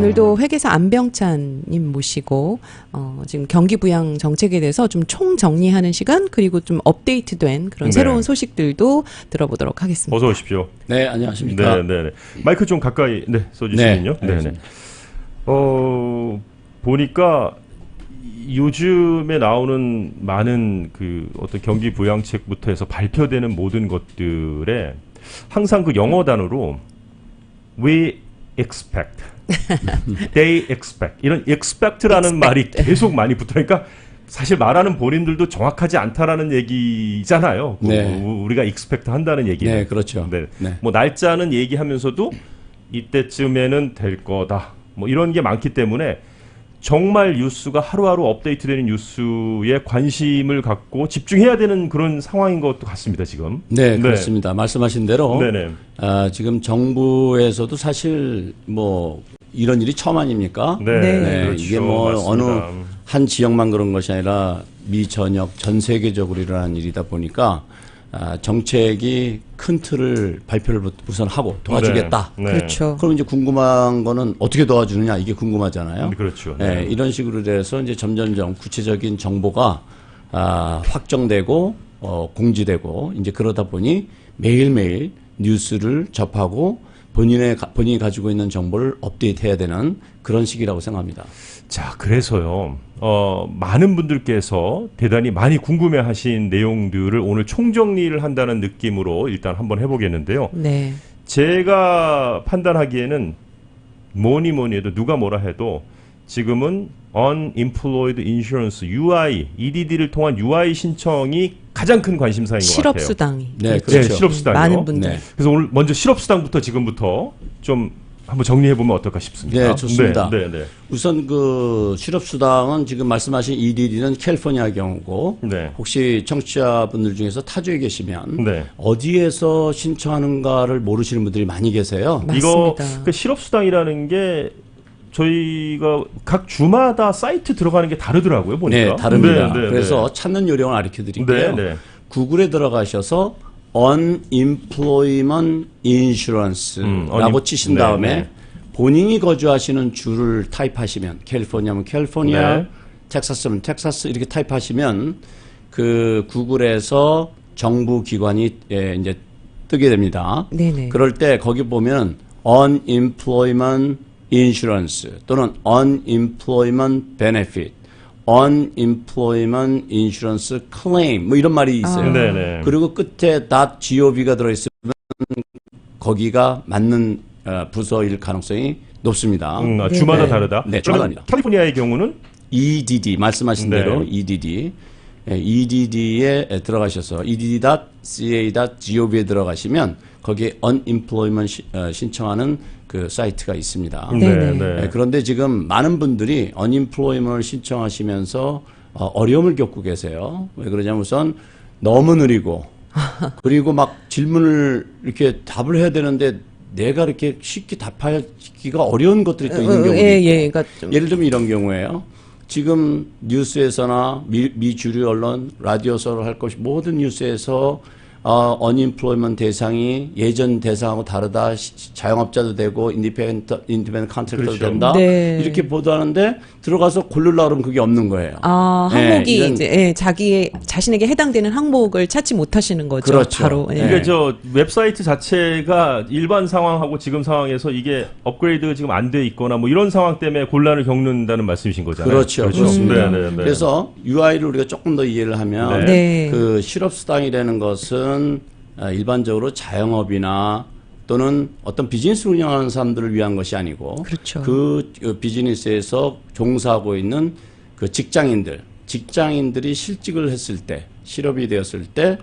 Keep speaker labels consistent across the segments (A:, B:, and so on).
A: 오늘도 회계사 안병찬님 모시고 지금 경기 부양 정책에 대해서 좀 총정리하는 시간 그리고 좀 업데이트된 그런 새로운 소식들도 들어보도록 하겠습니다.
B: 어서 오십시오.
C: 네, 안녕하십니까.
B: 네. 마이크 좀 가까이 써주시면요. 네. 보니까 요즘에 나오는 많은 그 어떤 경기 부양책부터 해서 발표되는 모든 것들에 항상 그 영어 단어로 we expect, they expect 이런 expect라는 말이 계속 많이 붙으니까 사실 말하는 본인들도 정확하지 않다라는 얘기잖아요.
C: 네.
B: 우리가 expect 한다는 얘기는.
C: 네, 그렇죠.
B: 네.
C: 네.
B: 뭐 날짜는 얘기하면서도 이때쯤에는 될 거다. 뭐 이런 게 많기 때문에 정말 뉴스가 하루하루 업데이트되는 뉴스에 관심을 갖고 집중해야 되는 그런 상황인 것도 같습니다, 지금.
C: 네, 그렇습니다. 말씀하신 대로
B: 네네.
C: 지금 정부에서도 사실 뭐 이런 일이 처음 아닙니까?
B: 네. 그렇죠.
C: 이게 뭐
B: 맞습니다.
C: 어느 한 지역만 그런 것이 아니라 미 전역 전 세계적으로 일어나는 일이다 보니까 정책이 큰 틀을 발표를 우선 하고 도와주겠다.
B: 네.
A: 그렇죠.
C: 그럼 이제 궁금한 거는 어떻게 도와주느냐 이게 궁금하잖아요.
B: 그렇죠.
C: 네, 이런 식으로 돼서 이제 점점점 구체적인 정보가 확정되고 공지되고 이제 그러다 보니 매일매일 뉴스를 접하고 본인이 가지고 있는 정보를 업데이트해야 되는 그런 시기라고 생각합니다.
B: 자, 그래서요, 많은 분들께서 대단히 많이 궁금해하신 내용들을 오늘 총정리를 한다는 느낌으로 일단 한번 해보겠는데요.
A: 네.
B: 제가 판단하기에는 뭐니 해도 누가 뭐라 해도 지금은 Unemployed Insurance UI, EDD를 통한 UI 신청이 가장 큰 관심사인 것 같아요.
A: 실업수당이.
C: 네,
B: 네, 실업수당이요.
A: 많은 분들.
C: 네.
B: 그래서 오늘 먼저 실업수당부터 지금부터 좀 한번 정리해보면 어떨까 싶습니다.
C: 네, 좋습니다.
B: 네.
C: 우선 그 실업수당은 지금 말씀하신 EDD는 캘리포니아 경우고
B: 네.
C: 혹시 청취자분들 중에서 타주에 계시면
B: 네.
C: 어디에서 신청하는가를 모르시는 분들이 많이 계세요.
B: 이거
A: 맞습니다.
B: 그 실업수당이라는 게 저희가 각 주마다 사이트 들어가는 게 다르더라고요, 보니까.
C: 네, 다릅니다.
B: 네.
C: 그래서 찾는 요령을 가르쳐 드릴게요.
B: 네.
C: 구글에 들어가셔서 Unemployment Insurance라고 치신 다음에 본인이 거주하시는 주를 타입하시면 캘리포니아면 캘리포니아, 텍사스면 텍사스 이렇게 타입하시면 그 구글에서 정부 기관이 이제 뜨게 됩니다.
A: 네네.
C: 그럴 때 거기 보면 Unemployment Insurance 또는 Unemployment Benefit, Unemployment Insurance Claim 뭐 이런 말이 있어요.
B: 네네.
C: 그리고 끝에 .gov가 들어있으면 거기가 맞는 부서일 가능성이 높습니다.
B: 주마다
A: 네.
B: 다르다.
C: 네,
B: 그러면
C: 주마다.
B: 캘리포니아의 경우는
C: EDD 말씀하신
B: 네.
C: 대로 EDD, EDD에 들어가셔서 edd.ca.gov에 들어가시면 거기에 unemployment 신청하는 그 사이트가 있습니다.
A: 네네.
C: 그런데 지금 많은 분들이 unemployment을 신청하시면서 어려움을 겪고 계세요. 왜 그러냐면 우선 너무 느리고 그리고 막 질문을 이렇게 답을 해야 되는데 내가 이렇게 쉽게 답하기가 어려운 것들이 또 있는 경우도 있고.
A: 그러니까
C: 예를 들면 이런 경우에요. 지금 뉴스에서나 미 주류 언론, 라디오서를 할 것이 모든 뉴스에서 unemployment 대상이 예전 대상하고 다르다. 자영업자도 되고 인디펜던트 컨트랙터도
B: 그렇죠.
C: 된다.
A: 네.
C: 이렇게 보도하는데 들어가서 고르려고 그러면 그게 없는 거예요.
A: 항목이
C: 이런-
A: 이제 자신에게 해당되는 항목을 찾지 못하시는 거죠.
C: 그렇죠.
A: 바로.
C: 네.
B: 이게 저 웹사이트 자체가 일반 상황하고 지금 상황에서 이게 업그레이드가 지금 안 돼 있거나 뭐 이런 상황 때문에 곤란을 겪는다는 말씀이신 거잖아요.
C: 그렇죠. 그렇습니다.
B: 네.
C: 그래서 UI를 우리가 조금 더 이해를 하면
A: 네.
C: 그 실업수당이라는 것은 일반적으로 자영업이나 또는 어떤 비즈니스 운영하는 사람들을 위한 것이 아니고
A: 그렇죠.
C: 그 비즈니스에서 종사하고 있는 그 직장인들이 실직을 했을 때 실업이 되었을 때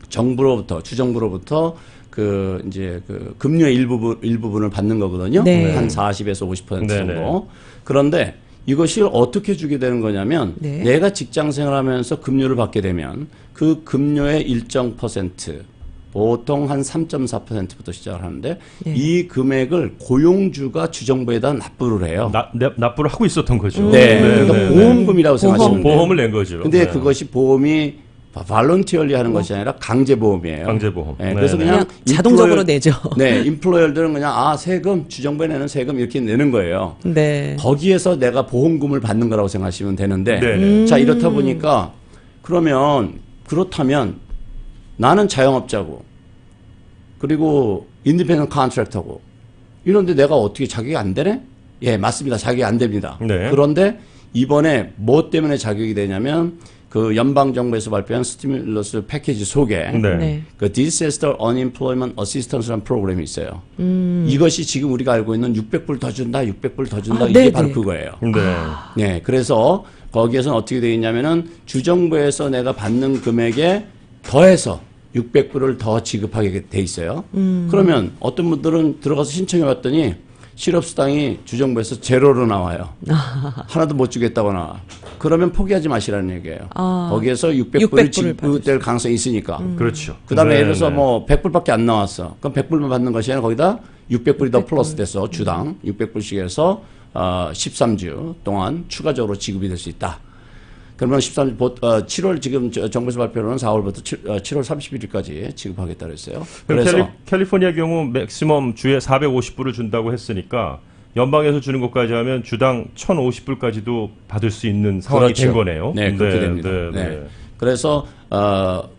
C: 주정부로부터 그 이제 그 급료의 일부분을 받는 거거든요.
A: 네.
C: 한 40에서 50% 정도.
B: 네네.
C: 그런데 이것이 어떻게 주게 되는 거냐면
A: 네.
C: 내가 직장 생활하면서 급료를 받게 되면 그 급료의 일정 퍼센트 보통 한 3.4%부터 시작을 하는데
A: 네.
C: 이 금액을 고용주가 주정부에다 납부를 해요.
B: 납부를 하고 있었던 거죠.
C: 그러니까 보험금이라고 생각하시면 돼요.
B: 보험을 낸 거죠.
C: 근데
B: 네.
C: 그것이 보험이 발런티얼리 하는 것이 아니라 강제보험이에요.
B: 강제보험.
C: 네, 그래서
B: 네,
C: 그냥
A: 자동적으로 내죠.
C: 네, 인플로이어들은 그냥 세금 주정부에 내는 세금 이렇게 내는 거예요.
A: 네.
C: 거기에서 내가 보험금을 받는 거라고 생각하시면 되는데,
B: 네.
C: 자 이렇다 보니까 그렇다면 나는 자영업자고, 그리고 인디펜던트 컨트랙터고 이런데 내가 어떻게 자격이 안 되네? 예, 맞습니다. 자격이 안 됩니다.
B: 네.
C: 그런데 이번에 뭐 때문에 자격이 되냐면 그 연방 정부에서 발표한 스티뮬러스 패키지 속에
B: 네.
A: 네.
C: 그 Disaster Unemployment Assistance라는 프로그램이 있어요. 이것이 지금 우리가 알고 있는 600불 더 준다, 600불 더 준다, 이게
A: 네네.
C: 바로 그거예요.
B: 네.
C: 네, 그래서 거기에서는 어떻게 되어 있냐면은 주정부에서 내가 받는 금액에 더해서 600불을 더 지급하게 돼 있어요. 그러면 어떤 분들은 들어가서 신청해 봤더니 실업수당이 주정부에서 제로로 나와요. 하나도 못 주겠다고 나와. 그러면 포기하지 마시라는 얘기예요. 거기에서 600불을 지급될 가능성이 있으니까.
B: 그렇죠.
C: 그 다음에
B: 네,
C: 예를 들어서
B: 네.
C: 뭐 100불밖에 안 나왔어. 그럼 100불만 받는 것이 아니라 거기다 600불이 더 플러스 돼서 주당 600불씩 해서 13주 동안 추가적으로 지급이 될 수 있다. 그러면 7월 지금 정부에서 발표로는 4월부터 7월 31일까지 지급하겠다고 했어요. 그래서
B: 캘리포니아 경우 맥시멈 주에 450불을 준다고 했으니까 연방에서 주는 것까지 하면 주당 1,050불까지도 받을 수 있는 상황이
C: 그렇죠.
B: 된 거네요.
C: 네, 그렇게 됩니다.
B: 네,
C: 네.
B: 네.
C: 그래서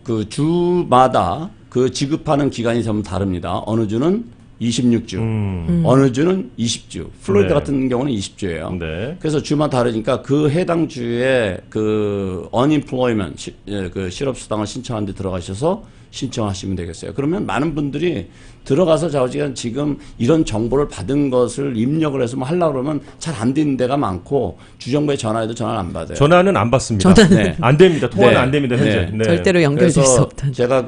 C: 그 주마다 그 지급하는 기간이 좀 다릅니다. 어느 주는 26주, 어느 주는 20주. 플로리다
B: 네.
C: 같은 경우는 20주예요.
B: 네.
C: 그래서 주마다 다르니까 그 해당 주에 그 unemployment 그 실업수당을 신청하는 데 들어가셔서 신청하시면 되겠어요. 그러면 많은 분들이 들어가서 지금 이런 정보를 받은 것을 입력을 해서 뭐 하려고 그러면 잘 안 되는 데가 많고 주정부에 전화해도 전화를 안 받아요.
B: 전화는 안 받습니다.
C: 네.
B: 안 됩니다. 통화는
C: 네.
B: 안 됩니다. 현재.
C: 네.
B: 네.
A: 절대로 연결될 수
C: 그래서
A: 없다는.
C: 제가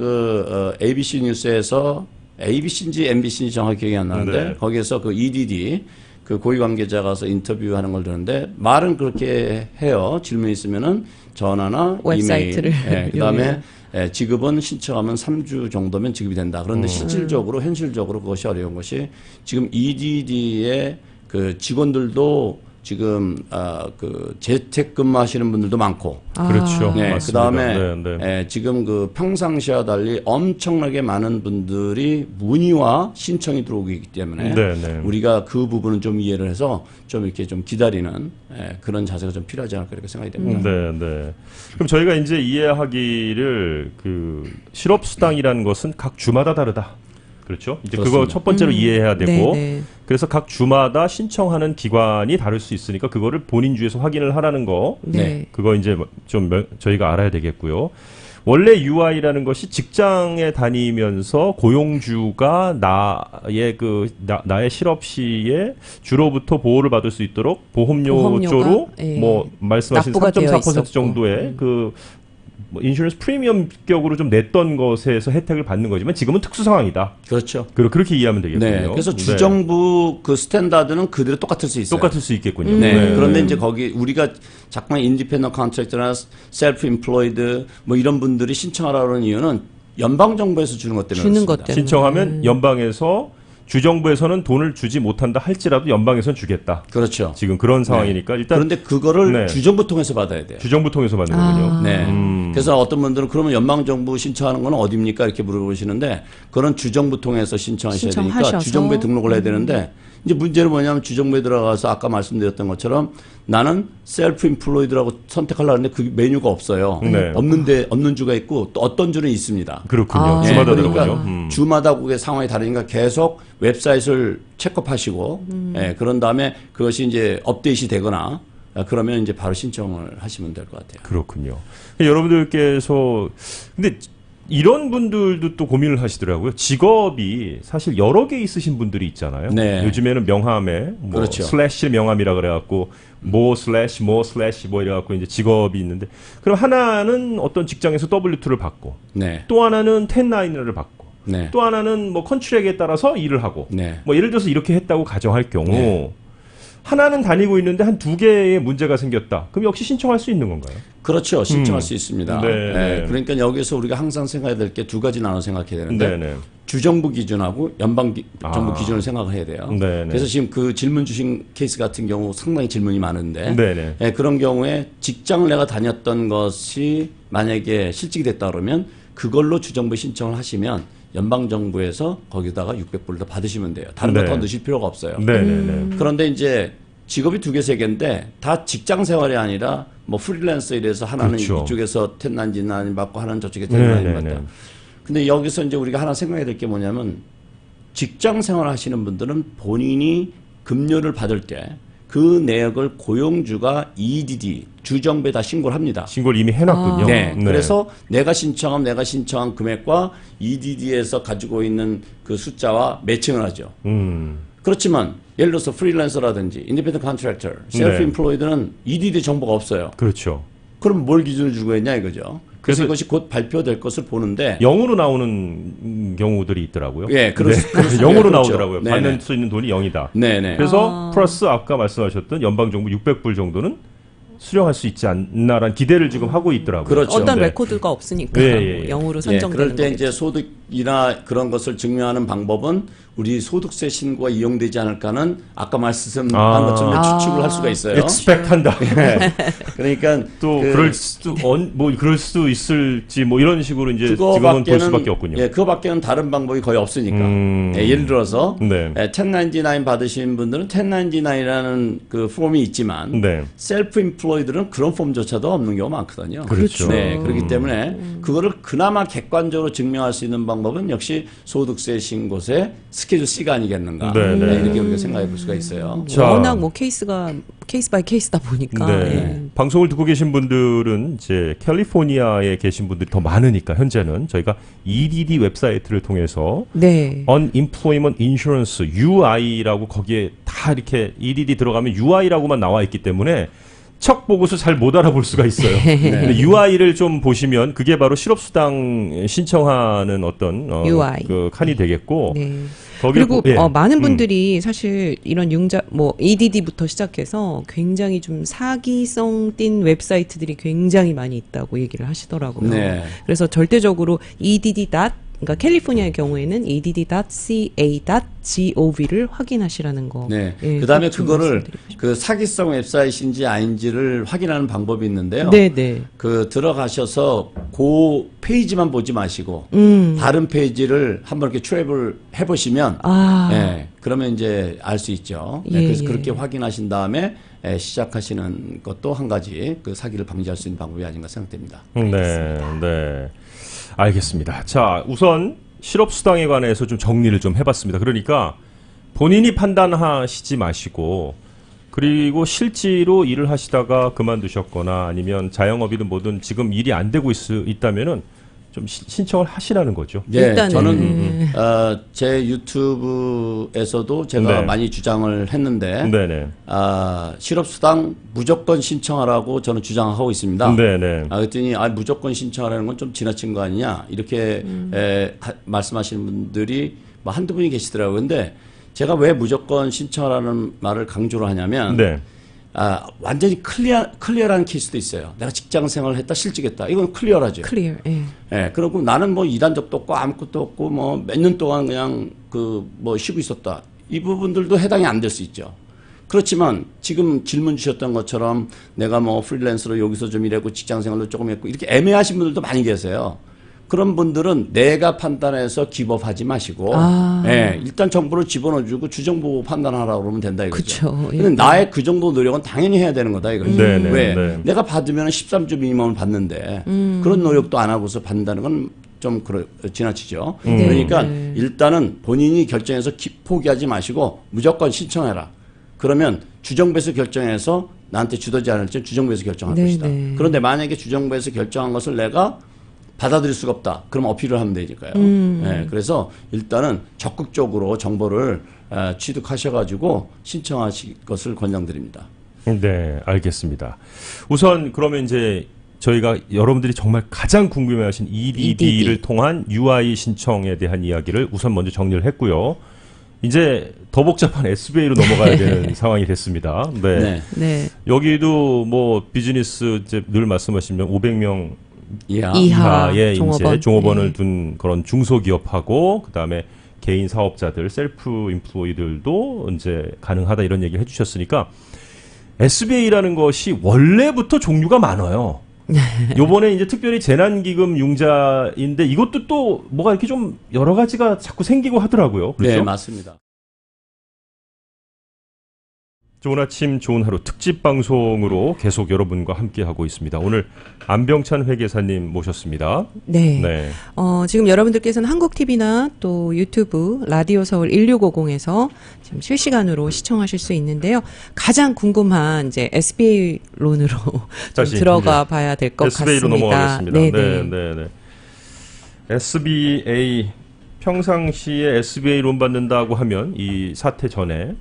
C: ABC 뉴스에서 ABC인지 MBC인지 정확히 기억이 안 나는데
B: 네.
C: 거기에서 그 EDD 그 고위 관계자 가서 인터뷰하는 걸 들었는데 말은 그렇게 해요. 질문 있으면은 전화나
A: 웹사이트를
C: 이메일. 예, 그다음에
A: 이용해요.
C: 지급은 신청하면 3주 정도면 지급이 된다. 그런데 실질적으로 현실적으로 그것이 어려운 것이 지금 EDD의 그 직원들도 지금 그 재택근무하시는 분들도 많고
B: 그렇죠.
C: 네,
B: 맞습니다.
C: 그다음에
B: 네, 네.
C: 지금 그 평상시와 달리 엄청나게 많은 분들이 문의와 신청이 들어오기 때문에
B: 네, 네.
C: 우리가 그 부분은 좀 이해를 해서 좀 이렇게 좀 기다리는 그런 자세가 좀 필요하지 않을까 이렇게 생각이 됩니다.
B: 네, 네. 그럼 저희가 이제 이해하기를 그 실업수당이라는 것은 각 주마다 다르다. 그렇죠. 이제 그거
C: 그렇습니다.
B: 첫 번째로 이해해야 되고,
A: 네.
B: 그래서 각 주마다 신청하는 기관이 다를 수 있으니까 그거를 본인 주에서 확인을 하라는 거,
A: 네.
B: 그거 이제 좀 저희가 알아야 되겠고요. 원래 UI라는 것이 직장에 다니면서 고용주가 나의 실업 시에 주로부터 보호를 받을 수 있도록 보험료조로
A: 보험료가, 예,
B: 뭐 말씀하신
A: 납부가 되어
B: 3.4%
A: 있었고.
B: 정도의 그 뭐 인슈런스 프리미엄 격으로 좀 냈던 것에서 혜택을 받는 거지만 지금은 특수 상황이다.
C: 그렇죠.
B: 그렇게 이해하면 되겠군요.
C: 네, 그래서
B: 네.
C: 주정부 그 스탠다드는 그대로 똑같을 수 있어요.
B: 똑같을 수 있겠군요.
C: 네. 그런데 이제 거기 우리가 자꾸만 인디펜던트 컨트랙터나 셀프 인플로이드 뭐 이런 분들이 신청하라고 하는 이유는 연방 정부에서 주는 것 때문에
A: 주는
C: 그렇습니다.
A: 것 때문에.
B: 신청하면 연방에서 주정부에서는 돈을 주지 못한다 할지라도 연방에서는 주겠다.
C: 그렇죠.
B: 지금 그런 상황이니까 일단
C: 그런데 그거를
B: 네.
C: 주정부 통해서 받아야 돼요.
B: 주정부 통해서 받는 거군요.
C: 네. 그래서 어떤 분들은 그러면 연방정부 신청하는 건 어디입니까? 이렇게 물어보시는데 그런 주정부 통해서 신청하셔야 되니까
A: 신청하셔서.
C: 주정부에 등록을 해야 되는데 이제 문제는 뭐냐면 주정부에 들어가서 아까 말씀드렸던 것처럼 나는 셀프 인플로이드라고 선택하려고 하는데 그 메뉴가 없어요.
B: 네.
C: 없는 주가 있고 또 어떤 주는 있습니다.
B: 그렇군요.
C: 예,
B: 주마다
C: 그러니까
B: 다르군요.
C: 주마다 그게 상황이 다르니까 계속 웹사이트를 체크하시고 그런 다음에 그것이 이제 업데이트이 되거나 그러면 이제 바로 신청을 하시면 될 것 같아요.
B: 그렇군요. 여러분들께서 근데 이런 분들도 또 고민을 하시더라고요. 직업이 사실 여러 개 있으신 분들이 있잖아요.
C: 네.
B: 요즘에는 명함에 뭐
C: 그렇죠.
B: 슬래시 명함이라 그래갖고 뭐 슬래시 뭐 이래갖고 이제 직업이 있는데 그럼 하나는 어떤 직장에서 W2를 받고
C: 네.
B: 또 하나는 1099를 받고
C: 네.
B: 또 하나는 뭐 컨트랙에 따라서 일을 하고
C: 네.
B: 뭐 예를 들어서 이렇게 했다고 가정할 경우
C: 네.
B: 하나는 다니고 있는데 한 2개의 문제가 생겼다. 그럼 역시 신청할 수 있는 건가요?
C: 그렇죠. 신청할 수 있습니다.
B: 네,
C: 예,
B: 네.
C: 그러니까 여기서 우리가 항상 생각해야 될 게 두 가지 나눠 생각해야 되는데
B: 네네.
C: 주정부 기준하고 연방 정부
B: 아.
C: 기준을 생각해야 돼요.
B: 네네.
C: 그래서 지금 그 질문 주신 케이스 같은 경우 상당히 질문이 많은데
B: 네네.
C: 예, 그런 경우에 직장을 내가 다녔던 것이 만약에 실직이 됐다 그러면 그걸로 주정부 신청을 하시면 연방 정부에서 거기다가 600불 더 받으시면 돼요. 다른 거
B: 네.
C: 더 넣으실 필요가 없어요.
B: 네네네.
C: 그런데 이제 직업이 2개, 3개인데 다 직장 생활이 아니라 뭐 프리랜서 이래서 하나는
B: 그렇죠.
C: 이쪽에서 텐난진난이 받고 하나는 저쪽에 텐난진
B: 네네네.
C: 받다. 근데 여기서 이제 우리가 하나 생각해야 될 게 뭐냐면 직장 생활 하시는 분들은 본인이 급료를 받을 때 그 내역을 고용주가 EDD 주정부에 다 신고를 합니다.
B: 신고를 이미 해놨군요.
C: 네. 그래서 내가 신청한 금액과 EDD에서 가지고 있는 그 숫자와 매칭을 하죠. 그렇지만 예를 들어서 프리랜서라든지 인디펜던트 컨트랙터, 셀프
B: 네.
C: 인플로이드는 EDD 정보가 없어요.
B: 그렇죠.
C: 그럼 뭘 기준으로 주고 있냐 이거죠. 그래서
B: 그래서
C: 이것이 곧 발표될 것을 보는데
B: 영으로 나오는 경우들이 있더라고요.
C: 예, 그럴 수- 그럴 수-
B: 영으로
C: 그렇죠.
B: 나오더라고요.
C: 네네.
B: 받는 수 있는 돈이 0이다.
C: 네네.
B: 그래서 플러스 아까 말씀하셨던 연방정부 600불 정도는 수령할 수 있지 않나라는 기대를 지금 하고 있더라고요.
C: 그렇죠.
A: 어떤
B: 네.
A: 레코드가 없으니까
B: 예, 예, 예.
A: 영으로
C: 예,
A: 선정되는
C: 그럴 때
A: 거겠죠.
C: 이제 소득이나 그런 것을 증명하는 방법은 우리 소득세 신고가 이용되지 않을까는 아까 말씀한 것처럼 추측을 할 수가 있어요.
B: expect 한다.
C: 그러니까
B: 또 그럴 수 있을지 뭐 이런 식으로 이제 지금은 볼
C: 그거밖에는
B: 수밖에 없군요.
C: 예, 그거밖에는 다른 방법이 거의 없으니까.
B: 음.
C: 예, 예를 들어서
B: 네.
C: 1099 받으신 분들은 1099라는 그 폼이 있지만
B: 네.
C: 셀프 인플로이드는 그런 폼조차도 없는 경우가 많거든요.
B: 그렇죠.
C: 네, 그렇기 때문에 그거를 그나마 객관적으로 증명할 수 있는 방법은 역시 소득세 신고세 스케줄 C가 아니겠는가.
B: 네, 네.
C: 이렇게 우리가 생각해 볼 수가 있어요.
B: 자.
A: 워낙 뭐 케이스가 케이스 바이 케이스다 보니까
B: 네.
A: 예.
B: 방송을 듣고 계신 분들은 이제 캘리포니아에 계신 분들이 더 많으니까 현재는 저희가 EDD 웹사이트를 통해서
A: 네.
B: Unemployment Insurance UI라고 거기에 다 이렇게 EDD 들어가면 UI라고만 나와 있기 때문에 척 보고서 잘 못 알아볼 수가 있어요. 근데 UI를 좀 보시면 그게 바로 실업수당 신청하는 어떤
A: UI.
B: 그 칸이 되겠고
A: 네.
B: 거기를
A: 그리고
B: 보- 예.
A: 많은 분들이 사실 이런 융자 뭐 EDD부터 시작해서 굉장히 좀 사기성 띈 웹사이트들이 굉장히 많이 있다고 얘기를 하시더라고요.
C: 네.
A: 그래서 절대적으로 EDD. 그러니까 캘리포니아의 경우에는 edd.ca.gov를 확인하시라는 거.
C: 네.
A: 예,
C: 그다음에
A: 꼭 좀
C: 그거를
A: 말씀드리고 싶어요.
C: 그 사기성 웹사이트인지 아닌지를 확인하는 방법이 있는데요.
A: 네, 네.
C: 그 들어가셔서 그 페이지만 보지 마시고 다른 페이지를 한번 이렇게 트랩을 해보시면
A: 아.
C: 네, 그러면 이제 알 수 있죠. 네,
A: 예,
C: 그래서
A: 예.
C: 그렇게 확인하신 다음에 시작하시는 것도 한 가지 그 사기를 방지할 수 있는 방법이 아닌가 생각됩니다.
B: 네, 네. 알겠습니다. 자, 우선 실업수당에 관해서 좀 정리를 좀 해봤습니다. 그러니까 본인이 판단하시지 마시고 그리고 실제로 일을 하시다가 그만두셨거나 아니면 자영업이든 뭐든 지금 일이 안 되고 있다면은 좀 신청을 하시라는 거죠.
C: 예,
A: 일단은,
C: 저는 제 유튜브에서도 제가
B: 네.
C: 많이 주장을 했는데
B: 네네.
C: 실업수당 무조건 신청하라고 저는 주장하고 있습니다.
B: 네네.
C: 그랬더니 무조건 신청하라는 건 좀 지나친 거 아니냐 이렇게 말씀하시는 분들이 뭐 한두 분이 계시더라고요. 근데 제가 왜 무조건 신청하라는 말을 강조를 하냐면
B: 네.
C: 완전히 클리어라는 케이스도 있어요. 내가 직장 생활을 했다 실직했다. 이건 클리어라죠.
A: 클리어. 예.
C: 예, 그리고 나는 뭐 일한 적도 없고 아무것도 없고 뭐 몇 년 동안 그냥 그 뭐 쉬고 있었다. 이 부분들도 해당이 안 될 수 있죠. 그렇지만 지금 질문 주셨던 것처럼 내가 뭐 프리랜서로 여기서 좀 일했고 직장 생활도 조금 했고 이렇게 애매하신 분들도 많이 계세요. 그런 분들은 내가 판단해서 기법하지 마시고 예, 일단 정보를 집어넣어주고 주정부 판단하라고 그러면 된다 이거죠.
A: 그쵸. 예.
C: 근데 나의 그 정도 노력은 당연히 해야 되는 거다 이거죠.
B: 네네,
C: 왜?
B: 네.
C: 내가 받으면 13주 미니멈을 받는데 그런 노력도 안 하고서 받는다는 건 좀 지나치죠. 그러니까 일단은 본인이 결정해서 포기하지 마시고 무조건 신청해라. 그러면 주정부에서 결정해서 나한테 주도지 않을지 주정부에서 결정할
A: 네,
C: 것이다.
A: 네.
C: 그런데 만약에 주정부에서 결정한 것을 내가 받아들일 수가 없다. 그럼 어필을 하면 되니까요. 네, 그래서 일단은 적극적으로 정보를 취득하셔가지고 신청하실 것을 권장드립니다.
B: 네, 알겠습니다. 우선 그러면 이제 저희가 여러분들이 정말 가장 궁금해하신 EDD를 통한 UI 신청에 대한 이야기를 우선 먼저 정리를 했고요. 이제 더 복잡한 SBA로 넘어가야 되는 상황이 됐습니다. 네.
C: 네.
A: 네.
B: 여기도 뭐 비즈니스 이제 늘 말씀하시면 500명
C: 이하.
B: 이하의
A: 종업원.
B: 이제 종업원을
A: 네.
B: 둔 그런 중소기업하고 그다음에 개인 사업자들, 셀프 임플로이들도 이제 가능하다 이런 얘기를 해주셨으니까 SBA라는 것이 원래부터 종류가 많아요. 요번에 이제 특별히 재난기금 융자인데 이것도 또 뭐가 이렇게 좀 여러 가지가 자꾸 생기고 하더라고요. 그렇죠?
C: 네, 맞습니다.
B: 좋은 아침, 좋은 하루 특집 방송으로 계속 여러분과 함께하고 있습니다. 오늘 안병찬 회계사님 모셨습니다.
A: 네.
B: 네.
A: 지금 여러분들께서는 한국 TV나 또 유튜브 라디오 서울 1650에서 지금 실시간으로 시청하실 수 있는데요. 가장 궁금한 이제 SBA 론으로 좀
B: 다시
A: 들어가 봐야 될 것
B: SBA로
A: 같습니다.
B: 넘어가겠습니다.
A: 네,
B: 네,
A: 네.
B: 네, 네. SBA 평상시에 SBA 론 받는다고 하면 이 사태 전에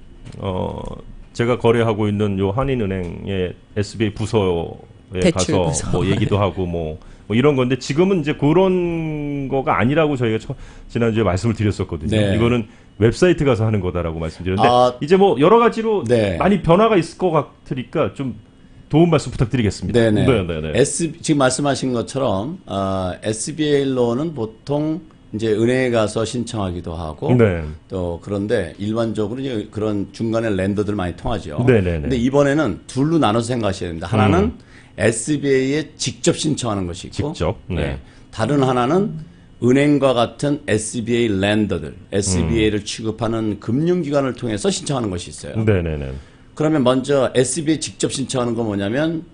B: 제가 거래하고 있는 요 한인은행의 SBA 부서에
A: 대출
B: 가서
A: 부서.
B: 뭐 얘기도 하고 뭐 이런 건데 지금은 이제 그런 거가 아니라고 저희가 지난주에 말씀을 드렸었거든요.
C: 네.
B: 이거는 웹사이트 가서 하는 거다라고 말씀드렸는데 이제 뭐 여러 가지로
C: 네.
B: 많이 변화가 있을 것 같으니까 좀 도움 말씀 부탁드리겠습니다.
C: 네네.
B: 네네네.
C: 지금 말씀하신 것처럼 SBA 론은 보통 이제 은행에 가서 신청하기도 하고
B: 네.
C: 또 그런데 일반적으로 이제 그런 중간에 랜더들 많이 통하죠.
B: 네네네.
C: 근데 이번에는 둘로 나눠서 생각하셔야 됩니다. 하나는 SBA에 직접 신청하는 것이 있고
B: 직접, 네.
C: 다른 하나는 은행과 같은 SBA 랜더들, SBA를 취급하는 금융기관을 통해서 신청하는 것이 있어요.
B: 네네네.
C: 그러면 먼저 SBA 직접 신청하는 건 뭐냐면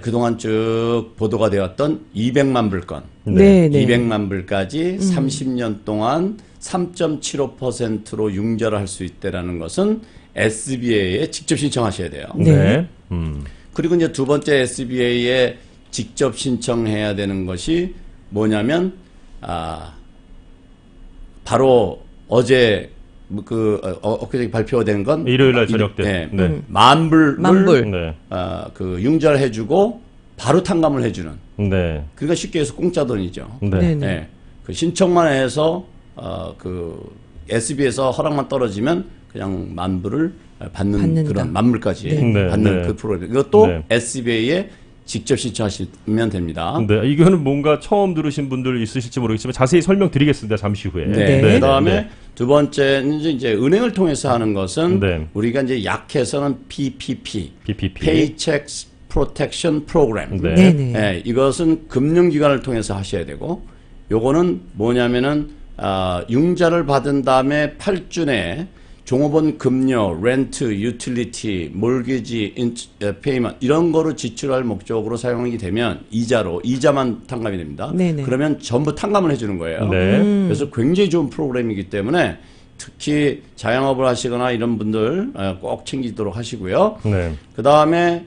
C: 그동안 쭉 보도가 되었던 200만 불건,
A: 네, 네.
C: 200만 불까지 30년 동안 3.75%로 융자를 할 수 있다라는 것은 SBA에 직접 신청하셔야 돼요.
A: 네.
C: 그리고 이제 두 번째 SBA에 직접 신청해야 되는 것이 뭐냐면 바로 어제 엊그제 발표가 된 건
B: 일요일 날 저녁 때. 네.
C: 만불을
A: 만불.
B: 네.
C: 융자를 해주고 바로 탕감을 해주는.
B: 네.
C: 그러니까 쉽게 해서 공짜 돈이죠.
B: 네.
A: 네, 네.
C: 예. 그 신청만 해서 SB에서 허락만 떨어지면 그냥 만불을 받는
A: 받는다.
C: 그런 만불까지
B: 네.
C: 받는
B: 네.
C: 그 프로그램. 이것도
B: 네.
C: SBA에 직접 신청하시면 됩니다.
B: 네. 이거는 뭔가 처음 들으신 분들 있으실지 모르겠지만 자세히 설명드리겠습니다. 잠시 후에.
C: 네.
A: 네.
C: 그다음에 두 번째는 이제 은행을 통해서 하는 것은
B: 네.
C: 우리가 이제 약해서는 PPP,
B: PPP.
C: Paycheck Protection Program.
B: 네.
A: 네, 네.
C: 예, 이것은 금융기관을 통해서 하셔야 되고, 요거는 뭐냐면은 융자를 받은 다음에 8주 내에 종업원 급료, 렌트, 유틸리티, 몰기지, 페이먼트 이런 거로 지출할 목적으로 사용이 되면 이자만 탕감이 됩니다.
A: 네네.
C: 그러면 전부 탕감을 해주는 거예요.
B: 네.
C: 그래서 굉장히 좋은 프로그램이기 때문에 특히 자영업을 하시거나 이런 분들 꼭 챙기도록 하시고요.
B: 네.
C: 그 다음에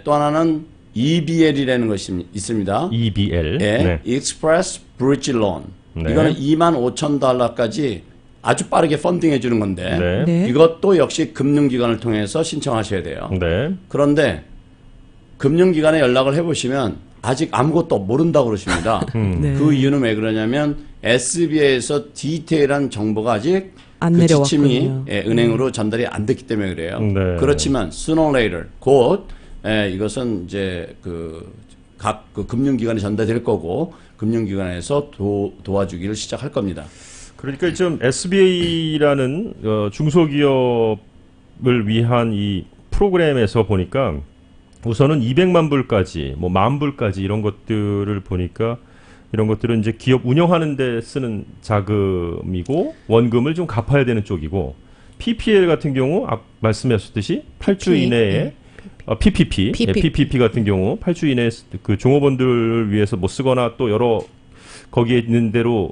C: 또 하나는 EBL이라는 것이 있습니다.
B: EBL.
C: 예,
B: 네.
C: Express Bridge Loan.
B: 네.
C: 이거는 25,000달러까지 아주 빠르게 펀딩해 주는 건데
B: 네.
A: 네.
C: 이것도 역시 금융기관을 통해서 신청하셔야 돼요.
B: 네.
C: 그런데 금융기관에 연락을 해보시면 아직 아무것도 모른다고 그러십니다.
A: 네.
C: 그 이유는 왜 그러냐면 SBA에서 디테일한 정보가 아직
A: 안
C: 그
A: 내려왔군요.
C: 지침이 은행으로 전달이 안 됐기 때문에 그래요.
B: 네.
C: 그렇지만 sooner or later 곧 이것은 이제 각 금융기관에 전달될 거고 금융기관에서 도와주기를 시작할 겁니다.
B: 그러니까 좀 SBA라는 중소기업을 위한 이 프로그램에서 보니까 우선은 200만 불까지, 뭐 10,000 불까지 이런 것들을 보니까 이런 것들은 이제 기업 운영하는 데 쓰는 자금이고 원금을 좀 갚아야 되는 쪽이고 PPL 같은 경우 말씀하셨듯이 8주 이내에 PPP, PPP 같은 경우 8주 이내에 그 종업원들을 위해서 뭐 쓰거나 또 여러 거기에 있는 대로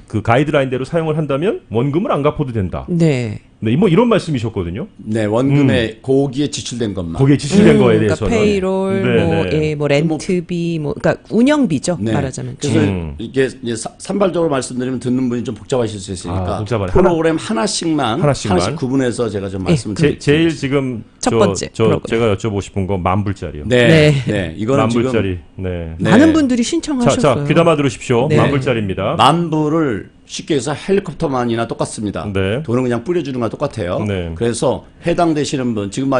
B: 그 가이드라인대로 사용을 한다면 원금을 안 갚아도 된다.
A: 네.
B: 네, 뭐 이런 말씀이셨거든요.
C: 네, 원금에 거기에 지출된 것만.
B: 거기에 지출된 거에
A: 그러니까
B: 대해서는.
A: 페이롤,
B: 네, 네.
A: 뭐 렌트비, 그러니까 운영비죠.
C: 네.
A: 말하자면.
C: 그래서
B: 음.
C: 이게 이제 산발적으로 말씀드리면 듣는 분이 좀 복잡하실 수 있으니까
B: 복잡하네.
C: 프로그램 하나씩만
B: 하나씩
C: 구분해서 제가 좀 말씀을 드릴게요.
B: 제일 지금
A: 첫 번째 프로그램.
B: 제가 여쭤보고 싶은 건 10,000불짜리요.
C: 네,
A: 네.
C: 네, 이거는 지금
B: 10,000불짜리. 네.
C: 네.
A: 많은 분들이 신청하셨어요.
B: 자, 귀담아 들으십시오.
A: 네.
B: 10,000불짜리입니다.
C: 만불을 쉽게 해서 헬리콥터만이나 똑같습니다.
B: 네.
C: 돈은 그냥 뿌려주는 거랑 똑같아요.
B: 네.
C: 그래서 해당되시는 분, 지금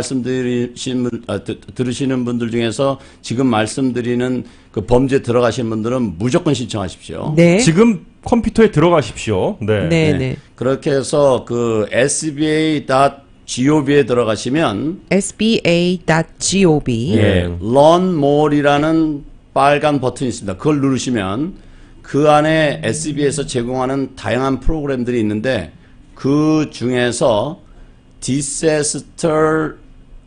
C: 들으시는 분들 중에서 지금 말씀드리는 그 범죄 들어가신 분들은 무조건 신청하십시오.
A: 네.
B: 지금 컴퓨터에 들어가십시오. 네.
A: 네,
C: 네.
A: 네.
C: 그렇게 해서 그 sba.gov에 들어가시면
A: sba.gov.
C: 예, Learn More이라는 빨간 버튼이 있습니다. 그걸 누르시면 그 안에 SB에서 제공하는 다양한 프로그램들이 있는데 그 중에서 디세스터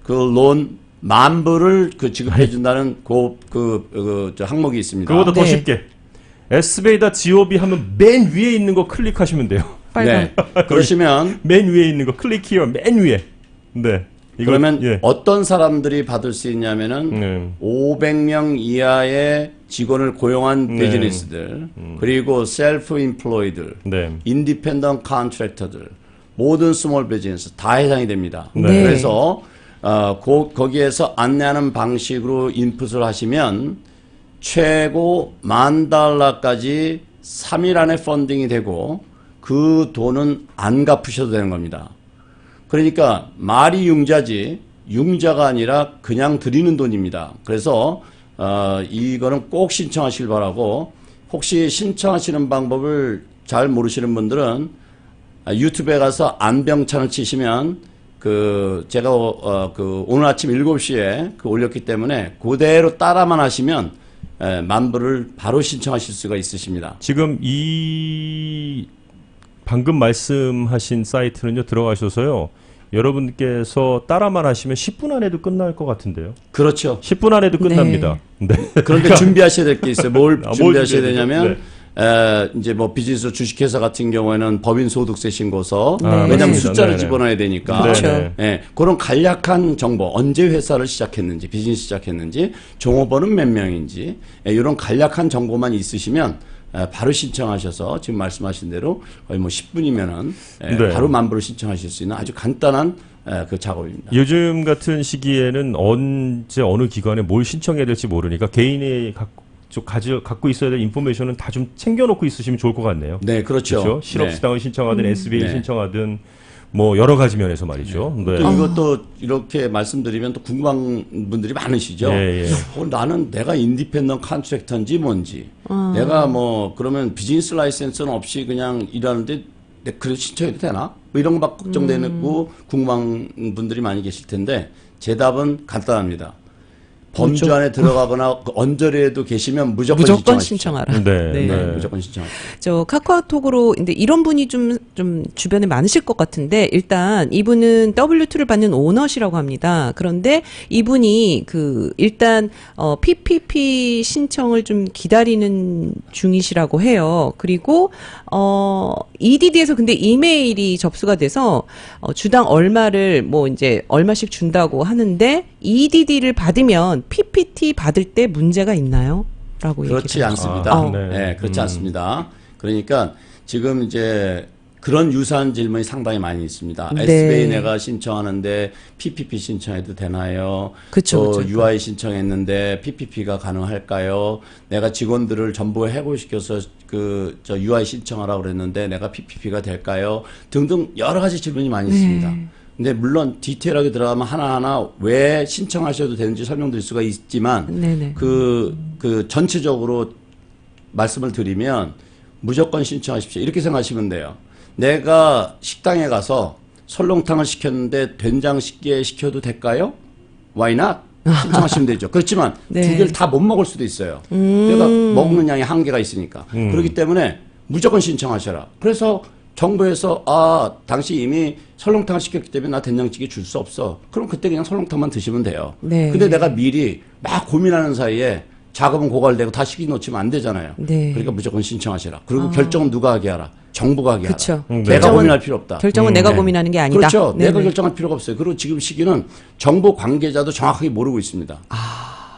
C: 그 론 만불을 그 지급해준다는 저 항목이 있습니다.
B: 그거보다 더
A: 네.
B: 쉽게 sba.gov 하면 맨 위에 있는 거 클릭하시면 돼요.
A: 빨간.
C: 네. 그러시면
B: 맨 위에 있는 거 클릭 히어 맨 위에. 네. 이거,
C: 그러면
B: 예.
C: 어떤 사람들이 받을 수 있냐면은
B: 네.
C: 500명 이하의 직원을 고용한
B: 네.
C: 비즈니스들 그리고 셀프 인플로이들
B: 네.
C: 인디펜던트 컨트랙터들 모든 스몰 비즈니스 다 해당이 됩니다.
A: 네.
C: 그래서 거기에서 안내하는 방식으로 인풋을 하시면 최고 $10,000까지 3일 안에 펀딩이 되고 그 돈은 안 갚으셔도 되는 겁니다. 그러니까 말이 융자지 융자가 아니라 그냥 드리는 돈입니다. 그래서 이거는 꼭 신청하시길 바라고 혹시 신청하시는 방법을 잘 모르시는 분들은 유튜브에 가서 안병찬을 치시면 제가 오늘 아침 7시에 올렸기 때문에 그대로 따라만 하시면 만불을 바로 신청하실 수가 있으십니다.
B: 지금 방금 말씀하신 사이트는요, 들어가셔서요, 여러분께서 따라만 하시면 10분 안에도 끝날 것 같은데요.
C: 그렇죠.
B: 10분 안에도 끝납니다. 네.
C: 그런데 준비하셔야 될 게 있어요. 뭘
B: 뭘
C: 준비하셔야
B: 준비해야
C: 되냐면,
B: 되죠?
C: 이제 뭐 비즈니스 주식회사 같은 경우에는 법인소득세 신고서,
A: 네.
C: 왜냐하면
B: 맞습니다.
C: 숫자를
B: 네네.
C: 집어넣어야 되니까.
A: 그렇죠.
B: 네네.
C: 예, 그런 간략한 정보, 언제 회사를 시작했는지, 비즈니스 시작했는지, 종업원은 몇 명인지, 이런 간략한 정보만 있으시면 바로 신청하셔서 지금 말씀하신 대로 거의 뭐 10분이면은
B: 네.
C: 바로 만불을 신청하실 수 있는 아주 간단한 그 작업입니다.
B: 요즘 같은 시기에는 언제 어느 기관에 뭘 신청해야 될지 모르니까 개인이 갖고 있어야 될 인포메이션은 다 좀 챙겨놓고 있으시면 좋을 것 같네요.
C: 네, 그렇죠.
B: 그렇죠? 실업수당을 신청하든 SBA
C: 네.
B: 신청하든 뭐 여러 가지 면에서 말이죠. 네.
C: 또 이것도 이렇게 말씀드리면 또 궁금한 분들이 많으시죠.
B: 예, 예.
C: 나는 내가 인디펜던트 컨트랙터인지 뭔지, 내가 뭐 그러면 비즈니스 라이센스는 없이 그냥 일하는데 그래도 신청해도 되나? 뭐 이런 거 막 걱정되고 궁금한 분들이 많이 계실 텐데 제 답은 간단합니다. 범주 안에 들어가거나 언저리에도 계시면 무조건 신청하십시오.
A: 신청하라.
B: 네.
A: 네.
C: 네, 무조건 신청하십시오.
A: 저 카카오톡으로 근데 이런 분이 좀 주변에 많으실 것 같은데 일단 이분은 W2를 받는 오너시라고 합니다. 그런데 이분이 일단 PPP 신청을 좀 기다리는 중이시라고 해요. 그리고 EDD에서 근데 이메일이 접수가 돼서 주당 얼마를 뭐 이제 얼마씩 준다고 하는데 EDD를 받으면 PPT 받을 때 문제가 있나요? 라고
C: 그렇지
A: 얘기를
C: 않습니다.
B: 아,
C: 네.
B: 네.
C: 그렇지 않습니다. 그러니까 지금 이제 그런 유사한 질문이 상당히 많이 있습니다.
A: 네.
C: SBA 내가 신청하는데 PPP 신청해도 되나요?
A: 그쵸,
C: 또
A: 그쵸.
C: UI 신청했는데 PPP가 가능할까요? 내가 직원들을 전부 해고시켜서 저 UI 신청하라고 그랬는데 내가 PPP가 될까요? 등등 여러 가지 질문이 많이 있습니다. 근데 물론 디테일하게 들어가면 하나하나 왜 신청하셔도 되는지 설명드릴 수가 있지만
A: 네네.
C: 전체적으로 말씀을 드리면 무조건 신청하십시오. 이렇게 생각하시면 돼요. 내가 식당에 가서 설렁탕을 시켰는데 된장찌개 시켜도 될까요? Why not? 신청하시면 되죠. 그렇지만
A: 네.
C: 두 개를 다 못 먹을 수도 있어요. 내가 먹는 양이 한계가 있으니까. 그렇기 때문에 무조건 신청하셔라. 그래서 정부에서 당신 이미 설렁탕을 시켰기 때문에 나 된장찌개 줄 수 없어. 그럼 그때 그냥 설렁탕만 드시면 돼요.
A: 네.
C: 근데 내가 미리 막 고민하는 사이에 자금은 고갈되고 다 시기 놓치면 안 되잖아요.
A: 네.
C: 그러니까 무조건 신청하시라. 그리고 결정은 누가 하게 하라? 정부가 하게
A: 그쵸.
C: 하라.
B: 네.
C: 내가 고민할 필요 없다.
A: 결정은 내가 고민하는 게 아니다.
C: 그렇죠.
A: 네네.
C: 내가 결정할 필요가 없어요. 그리고 지금 시기는 정부 관계자도 정확하게 모르고 있습니다.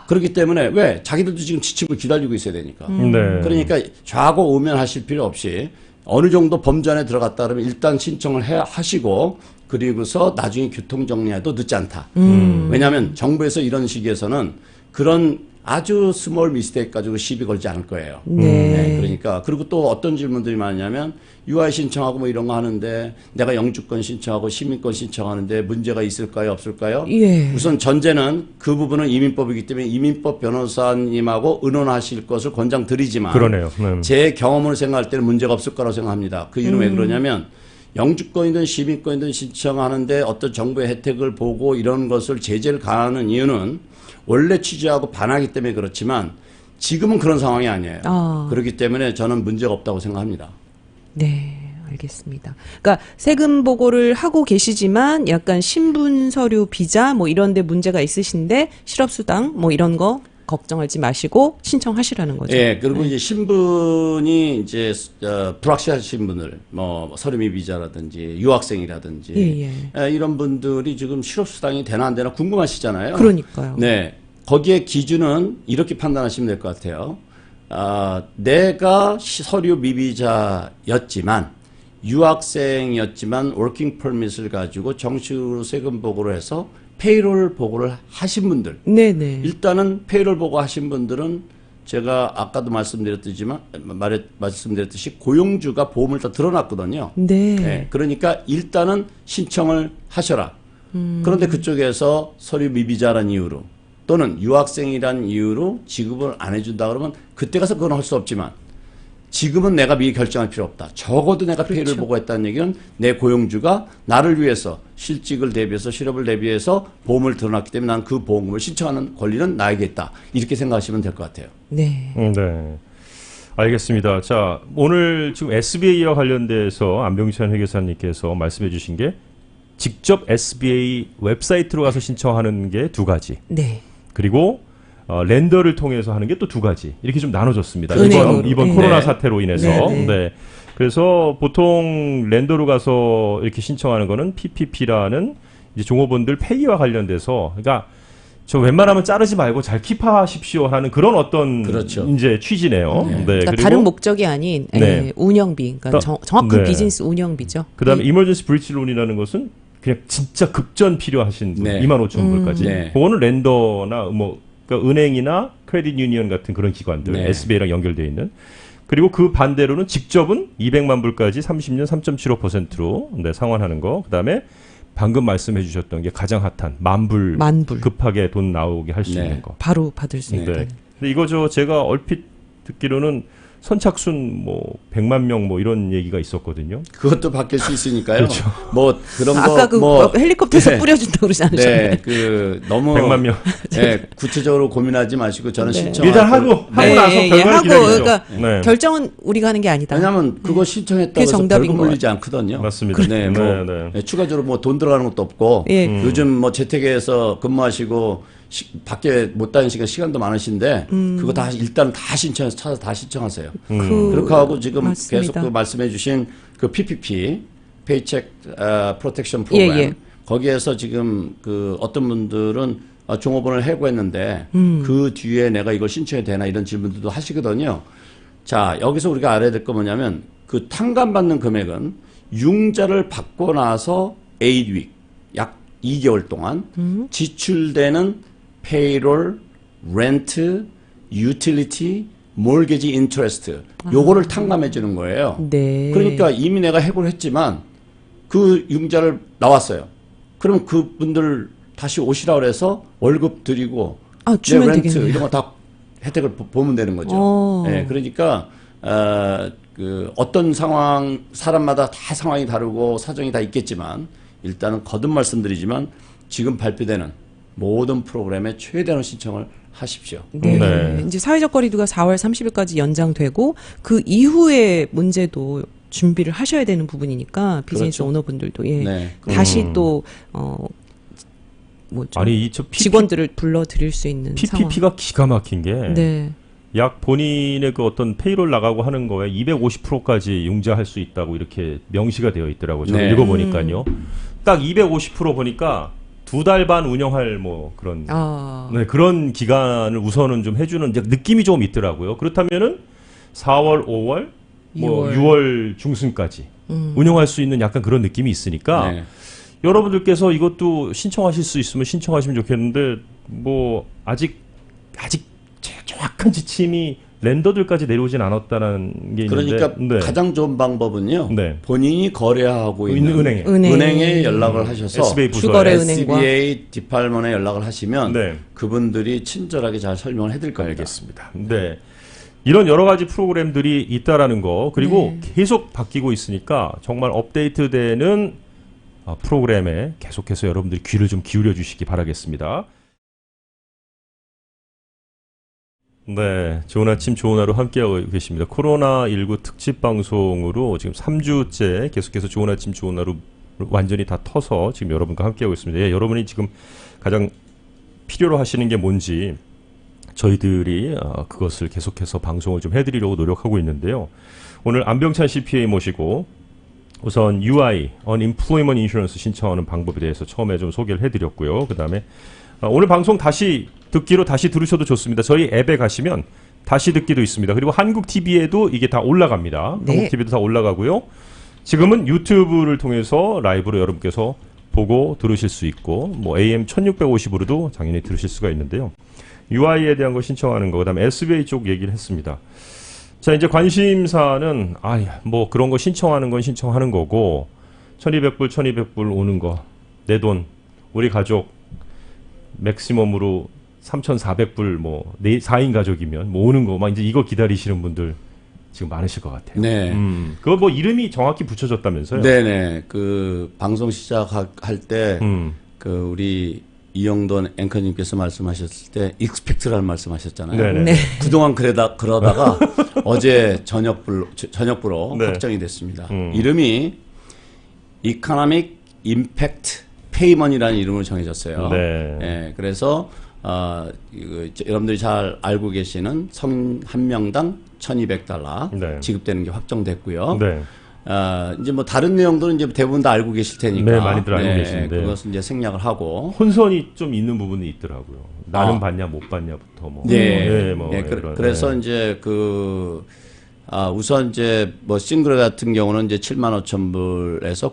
C: 그렇기 때문에 왜? 자기들도 지금 지침을 기다리고 있어야 되니까.
B: 네.
C: 그러니까 좌고 우면 하실 필요 없이 어느 정도 범주 안에 들어갔다 그러면 일단 신청을 하시고 그리고서 나중에 교통정리해도 늦지 않다. 왜냐하면 정부에서 이런 시기에서는 그런 아주 스몰 미스테이크 가지고 시비 걸지 않을 거예요.
A: 네.
C: 그러니까 그리고 또 어떤 질문들이 많냐면 UI 신청하고 뭐 이런 거 하는데 내가 영주권 신청하고 시민권 신청하는데 문제가 있을까요, 없을까요?
A: 예.
C: 우선 전제는 그 부분은 이민법이기 때문에 이민법 변호사님하고 의논하실 것을 권장드리지만
B: 그러네요. 네.
C: 제 경험으로 생각할 때는 문제가 없을 거라고 생각합니다. 그 이유는 왜 그러냐면 영주권이든 시민권이든 신청하는데 어떤 정부의 혜택을 보고 이런 것을 제재를 가하는 이유는 원래 취지하고 반하기 때문에 그렇지만 지금은 그런 상황이 아니에요. 그렇기 때문에 저는 문제가 없다고 생각합니다.
A: 네, 알겠습니다. 그러니까 세금 보고를 하고 계시지만 약간 신분 서류 비자 뭐 이런 데 문제가 있으신데 실업수당 뭐 이런 거 걱정하지 마시고 신청하시라는 거죠.
C: 예, 그리고 이제 신분이 이제 불확실하신 분들, 뭐 서류미 비자라든지 유학생이라든지 이런 분들이 지금 실업수당이 되나 안 되나 궁금하시잖아요.
A: 그러니까요.
C: 네, 거기에 기준은 이렇게 판단하시면 될 것 같아요. 내가 서류 미비자였지만 유학생이었지만 워킹 퍼밋을 가지고 정식으로 세금 보고를 해서 페이롤 보고를 하신 분들.
A: 네네.
C: 일단은 페이롤 보고 하신 분들은 제가 아까도 말씀드렸듯이 고용주가 보험을 다 들어놨거든요.
A: 네.
C: 네. 그러니까 일단은 신청을 하셔라. 그런데 그쪽에서 서류 미비자란 이유로 또는 유학생이란 이유로 지급을 안 해준다 그러면 그때 가서 그건 할 수 없지만 지금은 내가 미리 결정할 필요 없다. 적어도 내가
A: 그렇죠.
C: 페이를 보고 했다는 얘기는 내 고용주가 나를 위해서 실직을 대비해서 실업을 대비해서 보험을 들어놨기 때문에 난 그 보험금을 신청하는 권리는 나에게 있다. 이렇게 생각하시면 될 것 같아요.
A: 네.
B: 네. 알겠습니다. 자, 오늘 지금 SBA와 관련돼서 안병찬 회계사님께서 말씀해 주신 게 직접 SBA 웹사이트로 가서 신청하는 게 두 가지.
A: 네.
B: 그리고 렌더를 통해서 하는 게 또 두 가지 이렇게 좀 나눠졌습니다.
A: 은행으로.
B: 이번
A: 네.
B: 코로나 사태로 인해서.
A: 네, 네.
B: 네. 그래서 보통 렌더로 가서 이렇게 신청하는 거는 PPP라는 이제 종업원들 폐기와 관련돼서 그러니까 저 웬만하면 자르지 말고 잘 킵하십시오 하는 그런 어떤
C: 그렇죠.
B: 이제 취지네요. 네.
A: 그러니까
B: 그리고
A: 다른 목적이 아닌
B: 네.
A: 운영비, 그러니까 정확한
B: 네.
A: 비즈니스 운영비죠.
B: 그다음에 이머전시 브리지 론이라는 것은 그냥 진짜 급전 필요하신 분,
C: 네.
B: 25,000불까지.
C: 네.
B: 그거는 렌더나 뭐 그러니까 은행이나 크레딧 유니언 같은 그런 기관들,
C: 네.
B: SBA랑 연결되어 있는. 그리고 그 반대로는 직접은 200만 불까지 30년 3.75%로 네, 상환하는 거. 그다음에 방금 말씀해 주셨던 게 가장 핫한 만불 급하게 돈 나오게 할 수
C: 네.
B: 있는 거.
A: 바로 받을 수 있는.
B: 네. 근데 이거 제가 얼핏 듣기로는 선착순 뭐 100만 명 뭐 이런 얘기가 있었거든요.
C: 그것도 바뀔 수 있으니까요.
B: 그렇죠.
C: 뭐 그런 거
A: 아까 그 헬리콥터에서
C: 네.
A: 뿌려준다고 그러지 않으셨나요?
C: 네, 그 너무
B: 100만 명.
C: 네, 구체적으로 고민하지 마시고 저는
A: 네.
C: 신청
B: 일단 하고
A: 네,
B: 나서
A: 예,
B: 결과를
A: 하고
B: 기다리죠.
A: 그러니까
B: 네.
A: 결정은 우리가 하는 게 아니다.
C: 왜냐하면 그거 신청했다고
A: 그게
C: 해서
A: 정답인
C: 벌금
A: 것
C: 물리지 않거든요.
B: 맞습니다.
C: 네, 뭐
B: 네.
C: 추가적으로 뭐 돈 들어가는 것도 없고
A: 예.
C: 요즘 뭐 재택에서 근무하시고 밖에 못 다니시니까 시간도 많으신데 그거 다 일단 다 신청해서 찾아서 다 신청하세요. 그렇게 하고 지금
A: 맞습니다.
C: 계속 그 말씀해주신 그 PPP 페이책 프로텍션 프로그램
A: 예.
C: 거기에서 지금 그 어떤 분들은 종업원을 해고했는데 그 뒤에 내가 이걸 신청해야 되나 이런 질문들도 하시거든요. 자, 여기서 우리가 알아야 될 거 뭐냐면 그 탕감받는 금액은 융자를 받고 나서 8week 약 2개월 동안 지출되는 페이롤, 렌트, 유틸리티, 몰게지 인트레스트 요거를 탕감해 주는 거예요.
A: 네.
C: 그러니까 이미 내가 해고를 했지만 그 융자를 나왔어요. 그럼 그분들 다시 오시라 그래서 월급 드리고 내
A: 주면
C: 렌트
A: 되겠네요.
C: 이런 거 다 혜택을 보면 되는 거죠. 네, 그러니까 그 어떤 상황 사람마다 다 상황이 다르고 사정이 다 있겠지만 일단은 거듭 말씀드리지만 지금 발표되는 모든 프로그램에 최대한 신청을 하십시오.
A: 네.
B: 네.
A: 이제 사회적 거리두기가 4월 30일까지 연장되고 그 이후의 문제도 준비를 하셔야 되는 부분이니까 비즈니스
C: 그렇죠.
A: 오너분들도 예.
C: 네.
A: 다시 또 뭐죠?
B: 아니 저
A: 직원들을 불러 드릴 수 있는
B: PPP가 기가 막힌 게
A: 상황. 네.
B: 약 본인의 그 어떤 페이롤 나가고 하는 거에 250%까지 융자할 수 있다고 이렇게 명시가 되어 있더라고요. 저는
C: 네.
B: 읽어보니까요. 딱 250% 보니까 2달 반 운영할 뭐 그런 네, 그런 기간을 우선은 좀 해주는 이제 느낌이 좀 있더라고요. 그렇다면은 4월, 5월, 뭐 6월 중순까지 운영할 수 있는 약간 그런 느낌이 있으니까
C: 네.
B: 여러분들께서 이것도 신청하실 수 있으면 신청하시면 좋겠는데 뭐 아직 정확한 지침이 랜더들까지 내려오진 않았다는 게 있는데
C: 그러니까
B: 네.
C: 가장 좋은 방법은요.
B: 네.
C: 본인이 거래하고 있는
B: 은행에.
C: 은행에 연락을 하셔서
B: SBA 부서에.
A: 주거래 은행과
C: SBA 디팔먼에 연락을 하시면
B: 네.
C: 그분들이 친절하게 잘 설명을 해드릴 겁니다.
B: 알겠습니다. 네. 이런 여러 가지 프로그램들이 있다라는 거 그리고 계속 바뀌고 있으니까 정말 업데이트되는 프로그램에 계속해서 여러분들이 귀를 좀 기울여 주시기 바라겠습니다. 네, 좋은 아침 좋은 하루 함께하고 계십니다. 코로나19 특집 방송으로 지금 3주째 계속해서 좋은 아침 좋은 하루 완전히 다 터서 지금 여러분과 함께하고 있습니다. 예, 여러분이 지금 가장 필요로 하시는 게 뭔지 저희들이 그것을 계속해서 방송을 좀 해드리려고 노력하고 있는데요. 오늘 안병찬 CPA 모시고 우선 UI, Unemployment Insurance 신청하는 방법에 대해서 처음에 좀 소개를 해드렸고요. 그 다음에 오늘 방송 다시 듣기로 다시 들으셔도 좋습니다. 저희 앱에 가시면 다시 듣기도 있습니다. 그리고 한국 TV에도 이게 다 올라갑니다.
A: 네.
B: 한국 TV도 다 올라가고요. 지금은 유튜브를 통해서 라이브로 여러분께서 보고 들으실 수 있고 뭐 AM 1650으로도 당연히 들으실 수가 있는데요. UI에 대한 거 신청하는 거 그다음에 SBA 쪽 얘기를 했습니다. 자, 이제 관심사는 뭐 그런 거 신청하는 건 신청하는 거고 1200불 1200불 오는 거 내 돈 우리 가족 맥시멈으로 3,400불 뭐 4인 가족이면 뭐 오는 거 막 이제 이거 기다리시는 분들 지금 많으실 것 같아요.
C: 네.
B: 그거 뭐 이름이 정확히 붙여졌다면서요?
C: 네네. 그 방송 시작할 때 그
B: 음.
C: 우리 이영돈 앵커님께서 말씀하셨을 때 익스펙트라는 말씀하셨잖아요.
B: 네네.
A: 네.
C: 그동안 그러다가 어제 저녁부로
B: 네.
C: 확정이 됐습니다. 이름이 Economic Impact Payment이라는 이름으로 정해졌어요.
B: 네.
C: 예, 그래서 여러분들이 잘 알고 계시는 성인 한 명당 $1,200
B: 네.
C: 지급되는 게 확정됐고요.
B: 네.
C: 이제 뭐 다른 내용들은 이제 대부분 다 알고 계실 테니까.
B: 네, 많이들 알고 계시는데.
C: 그것은 이제 생략을 하고.
B: 혼선이 좀 있는 부분이 있더라고요. 나는
C: 아.
B: 받냐 못 받냐부터 뭐.
C: 네.
B: 뭐
C: 네,
B: 이런,
C: 그래서
B: 네.
C: 이제 우선 이제 뭐 싱글 같은 경우는 이제 75,000불에서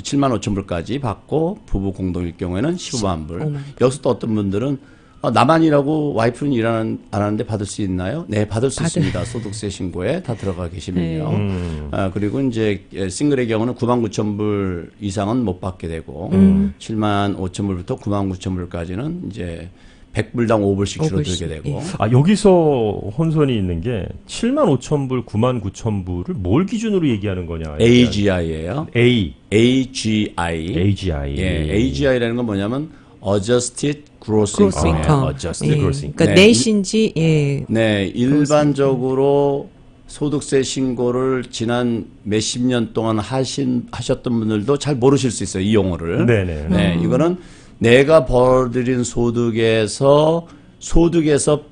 C: 75,000불까지 받고 부부 공동일 경우에는 15만 불. 여기서 또 어떤 분들은 나만 일하고 와이프는 안 하는데 받을 수 있나요? 네, 받을 수 있습니다. 소득세 신고에 다 들어가 계시면요. 그리고 이제 싱글의 경우는 99,000불 이상은 못 받게 되고 75,000불부터 99,000불까지는 이제 100불당 5불씩 줄어들게 되고.
B: 여기서 혼선이 있는 게 75,000불, 99,000불을 뭘 기준으로 얘기하는 거냐?
C: AGI예요. AGI.
B: AGI.
C: 예, AGI라는 건 뭐냐면 Adjusted Gross
A: gross
C: Income.
A: income.
B: Adjusted gross income.
A: 그러니까 넷인지
C: 네, 일반적으로 소득세 신고를 지난 몇십 년 동안 하셨던 분들도 잘 모르실 수 있어요, 이 용어를.
B: 네네.
C: 네, 이거는 내가 벌어들인 소득에서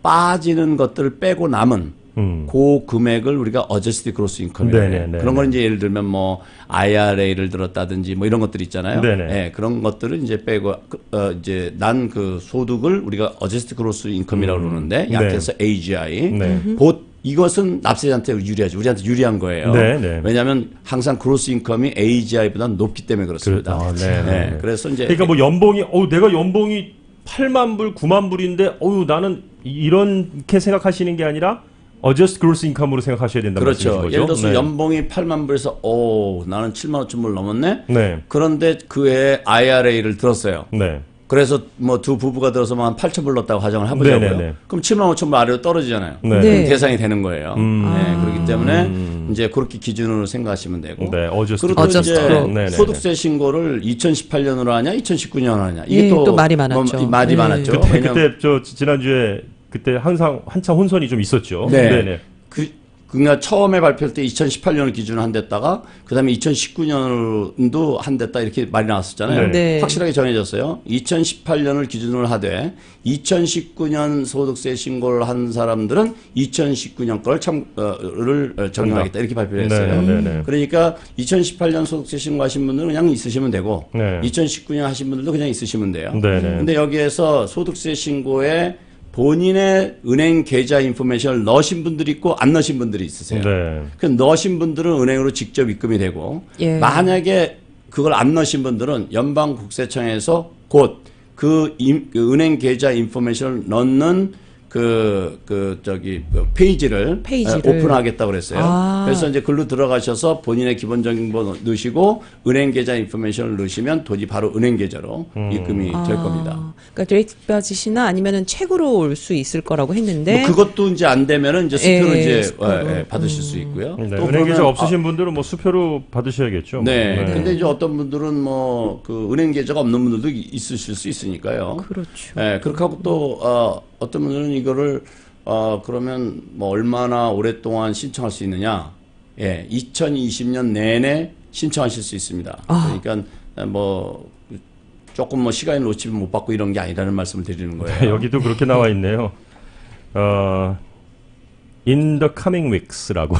C: 빠지는 것들을 빼고 남은 그 금액을 우리가 어저스티 그로스 인컴이라고 해요.
B: 네네네.
C: 그런 건 이제 예를 들면 뭐 IRA를 들었다든지 뭐 이런 것들 있잖아요.
B: 네네.
C: 네, 그런 것들을 이제 빼고 이제 난 그 소득을 우리가 어저스티 그로스 인컴이라고 그러는데 약해서 AGI.
B: 네.
C: 이것은 납세자한테 유리하죠. 우리한테 유리한 거예요.
B: 네네.
C: 왜냐하면 항상 그로스 인컴이 AGI보다 높기 때문에 그렇습니다.
B: 네.
C: 그래서 이제
B: 그러니까 뭐 연봉이 내가 연봉이 8만 불, 9만 불인데 나는 이렇게 생각하시는 게 아니라 어저스트 그로스 인컴으로 생각하셔야 된다는
C: 그렇죠.
B: 말씀이신 거죠?
C: 예를 들어서
B: 네.
C: 연봉이 8만 불에서 나는 7만 5천 불 넘었네.
B: 네.
C: 그런데 그해 IRA를 들었어요.
B: 네.
C: 그래서 뭐 두 부부가 들어서 한 8천 불 넣었다고 가정을 해보자고요.
B: 네네네.
C: 그럼 7만 5천 불 아래로 떨어지잖아요.
B: 네.
C: 그럼
A: 네.
C: 대상이 되는 거예요. 네, 그렇기 때문에 이제 그렇게 기준으로 생각하시면 되고.
B: 네,
C: 그리고 또
A: 어저스트.
C: 이제
B: 네네.
C: 소득세 신고를 2018년으로 하냐, 2019년으로 하냐. 이게
A: 예, 또 말이 많았죠.
C: 뭐 말이
A: 네.
C: 많았죠.
B: 그때 지난주에 그때 한참 혼선이 좀 있었죠.
C: 네.
B: 네네.
C: 그러니까 처음에 발표할 때 2018년을 기준으로 한댔다가 그다음에 2019년도 한댔다 이렇게 말이 나왔었잖아요.
A: 네.
C: 확실하게 정해졌어요. 2018년을 기준으로 하되 2019년 소득세 신고를 한 사람들은 2019년 걸 적용하겠다 이렇게 발표를 했어요.
B: 네.
C: 그러니까 2018년 소득세 신고하신 분들은 그냥 있으시면 되고
B: 네.
C: 2019년 하신 분들도 그냥 있으시면 돼요.
B: 네네.
C: 근데 여기에서 소득세 신고에 본인의 은행 계좌 인포메이션을 넣으신 분들이 있고 안 넣으신 분들이 있으세요.
B: 네.
C: 그 넣으신 분들은 은행으로 직접 입금이 되고
A: 예.
C: 만약에 그걸 안 넣으신 분들은 연방국세청에서 곧 그 은행 계좌 인포메이션을 넣는 그 페이지를 오픈하겠다고 그랬어요.
A: 아.
C: 그래서 이제 글로 들어가셔서 본인의 기본 정보 넣으시고 은행 계좌 인포메이션을 넣으시면 돈이 바로 은행 계좌로 입금이 될 겁니다.
A: 그러니까 디렉트 디파짓이나 아니면은 책으로 올 수 있을 거라고 했는데
C: 뭐 그것도 이제 안 되면은 이제 수표로 이제
A: 수표로.
C: 받으실 수 있고요.
B: 네,
C: 또
B: 은행 계좌
C: 그러면
B: 없으신 분들은 뭐 수표로 받으셔야겠죠.
C: 네.
B: 네.
C: 근데 이제 어떤 분들은 뭐 그 은행 계좌가 없는 분들도 있으실 수 있으니까요.
A: 그렇죠.
C: 네. 그렇게 하고 또 어떤 분들은 이거를 그러면 뭐 얼마나 오랫동안 신청할 수 있느냐? 예, 2020년 내내 신청하실 수 있습니다. 그러니까 뭐 조금 뭐 시간이 놓치면 못 받고 이런 게 아니라는 말씀을 드리는 거예요.
B: 여기도 그렇게 나와 있네요. In the coming weeks라고.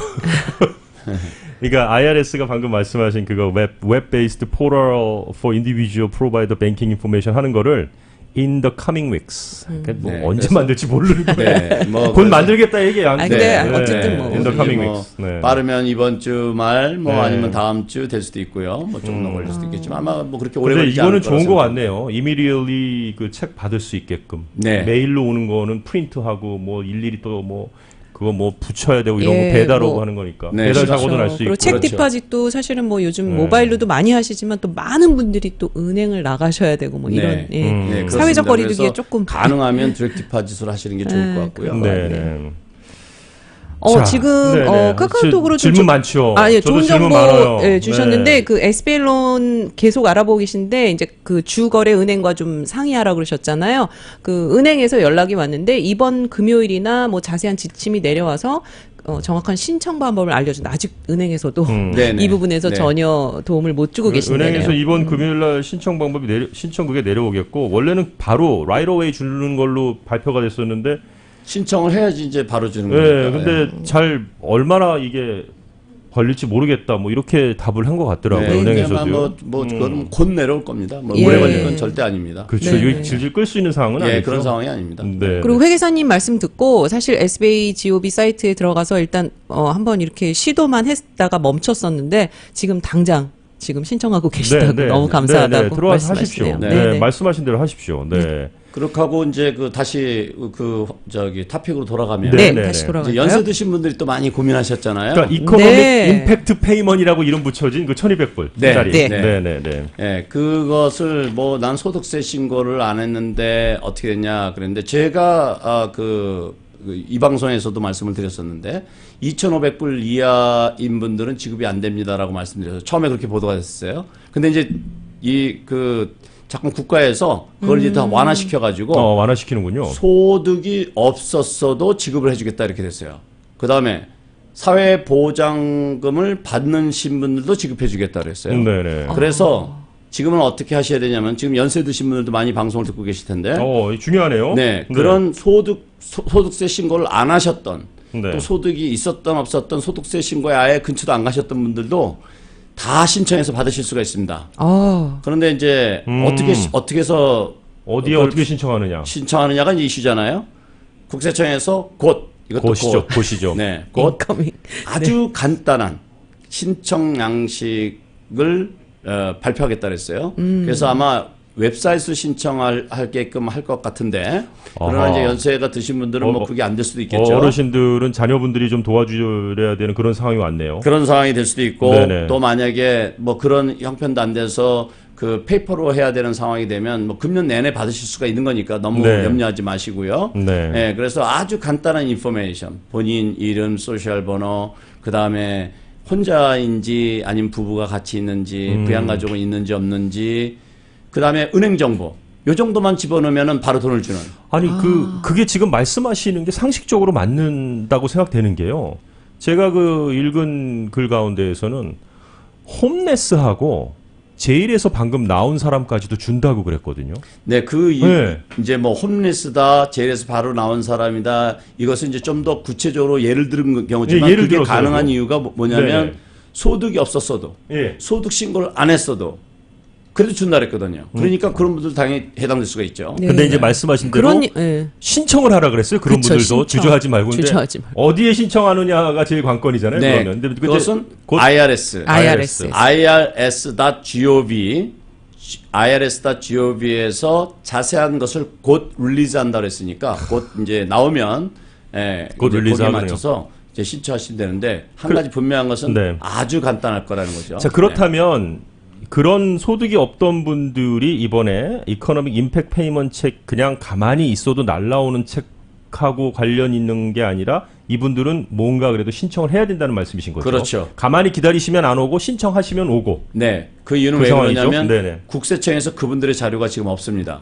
B: 그러니까 IRS가 방금 말씀하신 그거 web-based portal for individual provider banking information 하는 거를 in the coming weeks. 그러니까 뭐
C: 네,
B: 언제
C: 그래서-
B: 만들지 모르는데
C: 네, 뭐
B: 곧
C: 그래서-
B: 만들겠다 얘기 안.
A: 아, 근데 어쨌든 뭐.
B: in the coming
C: 뭐
B: weeks. 네.
C: 빠르면 이번 주 말, 뭐
B: 네.
C: 아니면 다음 주 될 수도 있고요. 뭐 조금 더 걸릴 수도 있겠지만 아마 뭐 그렇게 오래
B: 근데
C: 걸리지
B: 이거는
C: 않을
B: 좋은
C: 거라서.
B: 거 같네요. immediately 그 책 받을 수 있게끔.
C: 네.
B: 메일로 오는 거는 프린트하고 뭐 일일이 또 뭐 그거 뭐 붙여야 되고 이런
A: 예,
B: 거 배달 오고
A: 뭐.
B: 하는 거니까.
C: 네,
B: 배달
C: 그렇죠.
B: 사고도 날 수
A: 그리고
B: 있고.
A: 책
C: 그렇죠.
A: 디파짓도 사실은 뭐 요즘
B: 네.
A: 모바일로도 많이 하시지만 또 많은 분들이 또 은행을 나가셔야 되고 뭐
C: 네.
A: 이런 예.
B: 음.
C: 네,
A: 사회적
C: 그렇습니다.
A: 거리두기에
C: 그래서
A: 조금
C: 가능하면 디렉트 디파짓을 하시는 게 좋을 것 같고요.
B: 네, 네. 자,
A: 지금
B: 네네.
A: 카카오톡으로 좀
B: 질문 많죠.
A: 아, 예,
B: 저도
A: 좋은
B: 질문
A: 정보
B: 많아요.
A: 예, 주셨는데
B: 네.
A: 그 SBL론 계속 알아보고 계신데 이제 그 주거래 은행과 좀 상의하라고 그러셨잖아요. 그 은행에서 연락이 왔는데 이번 금요일이나 뭐 자세한 지침이 내려와서 정확한 신청 방법을 알려준 아직 은행에서도
C: 네네.
A: 이 부분에서
C: 네.
A: 전혀 도움을 못 주고 계신데요.
B: 은행에서 이번 금요일 날 신청 방법이 신청국에 내려오겠고 원래는 바로 right away 주는 걸로 발표가 됐었는데
C: 신청을 해야지 이제 바로 주는
B: 예,
C: 거니까.
B: 근데 잘 얼마나 이게 걸릴지 모르겠다. 뭐 이렇게 답을 한 것 같더라고요.
C: 네,
B: 은행에서도요.
C: 뭐 그건 곧 내려올 겁니다. 뭐
A: 예.
C: 오래 걸릴 건 절대 아닙니다.
B: 그렇죠.
A: 네.
B: 이거 질질 끌 수 있는 상황은
C: 예,
B: 아니죠.
C: 그런 상황이 아닙니다.
B: 네.
A: 그리고 회계사님 말씀 듣고 사실 SBA GOB 사이트에 들어가서 일단 한번 이렇게 시도만 했다가 멈췄었는데 지금 당장 지금 신청하고 계시다고 너무 감사하다고
B: 들어와서 하십시오.
A: 말씀하시네요.
B: 네, 말씀하신 대로 하십시오. 네.
C: 그렇게 하고 이제 다시 타픽으로 돌아가면
A: 네,
B: 네,
A: 다시
B: 네.
A: 돌아갈까요?
C: 이제 연세 드신 분들이 또 많이 고민하셨잖아요.
B: 그러니까 이코노믹
A: 네.
B: 임팩트 페이먼이라고 이름 붙여진 그 1,200불짜리.
C: 네.
B: 네.
C: 예, 그것을 뭐 난 소득세 신고를 안 했는데 어떻게 됐냐 그랬는데 제가 이 방송에서도 말씀을 드렸었는데 2,500불 이하인 분들은 지급이 안 됩니다라고 말씀드려서 처음에 그렇게 보도가 됐어요. 근데 이제 자꾸 국가에서 그걸 이제 다 완화시켜 가지고
B: 완화시키는군요.
C: 소득이 없었어도 지급을 해주겠다 이렇게 됐어요. 그 다음에 사회보장금을 받는 신분들도 지급해주겠다 그랬어요.
B: 네네.
C: 그래서 지금은 어떻게 하셔야 되냐면 지금 연세 드신 분들도 많이 방송을 듣고 계실 텐데
B: 중요하네요.
C: 네, 그런 소득세 신고를 안 하셨던
B: 네.
C: 또 소득이 있었던 없었던 소득세 신고에 아예 근처도 안 가셨던 분들도 다 신청해서 받으실 수가 있습니다. 그런데 이제 어떻게 해서
B: 어디에
C: 그걸
B: 어떻게 신청하느냐.
C: 신청하느냐가 이제 이슈잖아요. 국세청에서
B: 곧이죠.
C: 네, 곧
A: 인커밍.
C: 아주 간단한 신청 양식을 발표하겠다 그랬어요. 그래서 아마 웹사이트로 신청하게끔 할 것 같은데 그러나
B: 아하.
C: 이제 연세가 드신 분들은 뭐 그게 안 될 수도 있겠죠.
B: 어르신들은 자녀분들이 좀 도와줘야 되는 그런 상황이 왔네요.
C: 그런 상황이 될 수도 있고
B: 네네.
C: 또 만약에 뭐 그런 형편도 안 돼서 그 페이퍼로 해야 되는 상황이 되면 뭐 금년 내내 받으실 수가 있는 거니까 너무
B: 네.
C: 염려하지 마시고요.
B: 네.
C: 그래서 아주 간단한 인포메이션, 본인 이름, 소셜 번호, 그 다음에 혼자인지 아니면 부부가 같이 있는지, 부양가족은 있는지 없는지, 그 다음에 은행 정보. 요 정도만 집어넣으면 바로 돈을 주는.
B: 아니 그게 지금 말씀하시는 게 상식적으로 맞는다고 생각되는 게요. 제가 읽은 글 가운데에서는 홈레스하고 제일에서 방금 나온 사람까지도 준다고 그랬거든요.
C: 네,
B: 네.
C: 이제 뭐 홈리스다, 제일에서 바로 나온 사람이다. 이것은 이제 좀 더 구체적으로 예를 들은 경우지만
B: 예, 예를
C: 그게
B: 들어서요.
C: 가능한 이유가 뭐냐면
B: 네네.
C: 소득이 없었어도
B: 예.
C: 소득 신고를 안 했어도 그래도 준다 그랬거든요. 그러니까 그런 분들 당연히 해당될 수가 있죠.
A: 네.
B: 근데 이제 말씀하신 대로 신청을 하라 그랬어요. 그런
A: 그쵸,
B: 분들도
A: 신청.
B: 주저하지 말고. 근데
A: 주저하지 말고.
B: 어디에 신청하느냐가 제일 관건이잖아요. 그러면. 근데
C: 그것은
B: 곧
C: IRS.
A: IRS.
C: irs.gov irs.gov에서 자세한 것을 곧 릴리즈한다 그랬으니까 곧 이제 나오면
B: 곧
C: 이제
B: 릴리즈
C: 거기에
B: 하군요.
C: 맞춰서 이제 신청하시면 되는데 한 가지 분명한 것은
B: 네.
C: 아주 간단할 거라는 거죠.
B: 자, 그렇다면 그런 소득이 없던 분들이 이번에 이코노믹 임팩트 페이먼트 책 그냥 가만히 있어도 날라오는 책하고 관련 있는 게 아니라 이분들은 뭔가 그래도 신청을 해야 된다는 말씀이신 거죠?
C: 그렇죠.
B: 가만히 기다리시면 안 오고 신청하시면 오고.
C: 네, 그 이유는
B: 그
C: 왜
B: 상황이죠?
C: 그러냐면
B: 네네.
C: 국세청에서 그분들의 자료가 지금 없습니다.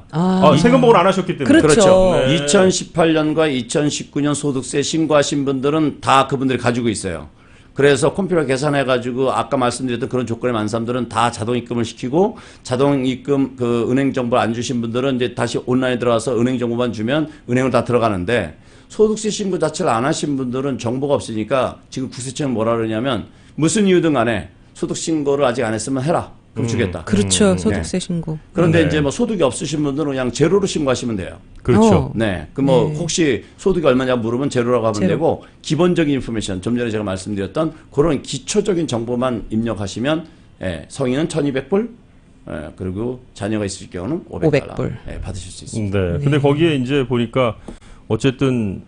B: 세금보고를 안 하셨기 때문에.
A: 그렇죠.
B: 네.
C: 2018년과 2019년 소득세 신고하신 분들은 다 그분들이 가지고 있어요. 그래서 컴퓨터 계산해가지고 아까 말씀드렸던 그런 조건에 많은 사람들은 다 자동 입금을 시키고 자동 입금 그 은행 정보를 안 주신 분들은 이제 다시 온라인에 들어가서 은행 정보만 주면 은행으로 다 들어가는데 소득세 신고 자체를 안 하신 분들은 정보가 없으니까 지금 국세청은 뭐라 그러냐면 무슨 이유든 간에 소득 신고를 아직 안 했으면 해라. 그럼 주겠다.
A: 그렇죠. 소득세 신고.
C: 그런데
B: 네.
C: 이제 뭐 소득이 없으신 분들은 그냥 제로로 신고하시면 돼요.
B: 그렇죠.
C: 네. 그 뭐 혹시 소득이 얼마냐 물으면 제로라고 하면 되고 기본적인 인포메이션 좀 전에 제가 말씀드렸던 그런 기초적인 정보만 입력하시면 성인은 1,200불 그리고 자녀가 있을 경우는 500달러
A: 500불.
C: 받으실 수 있습니다.
B: 네. 근데 거기에 이제 보니까 어쨌든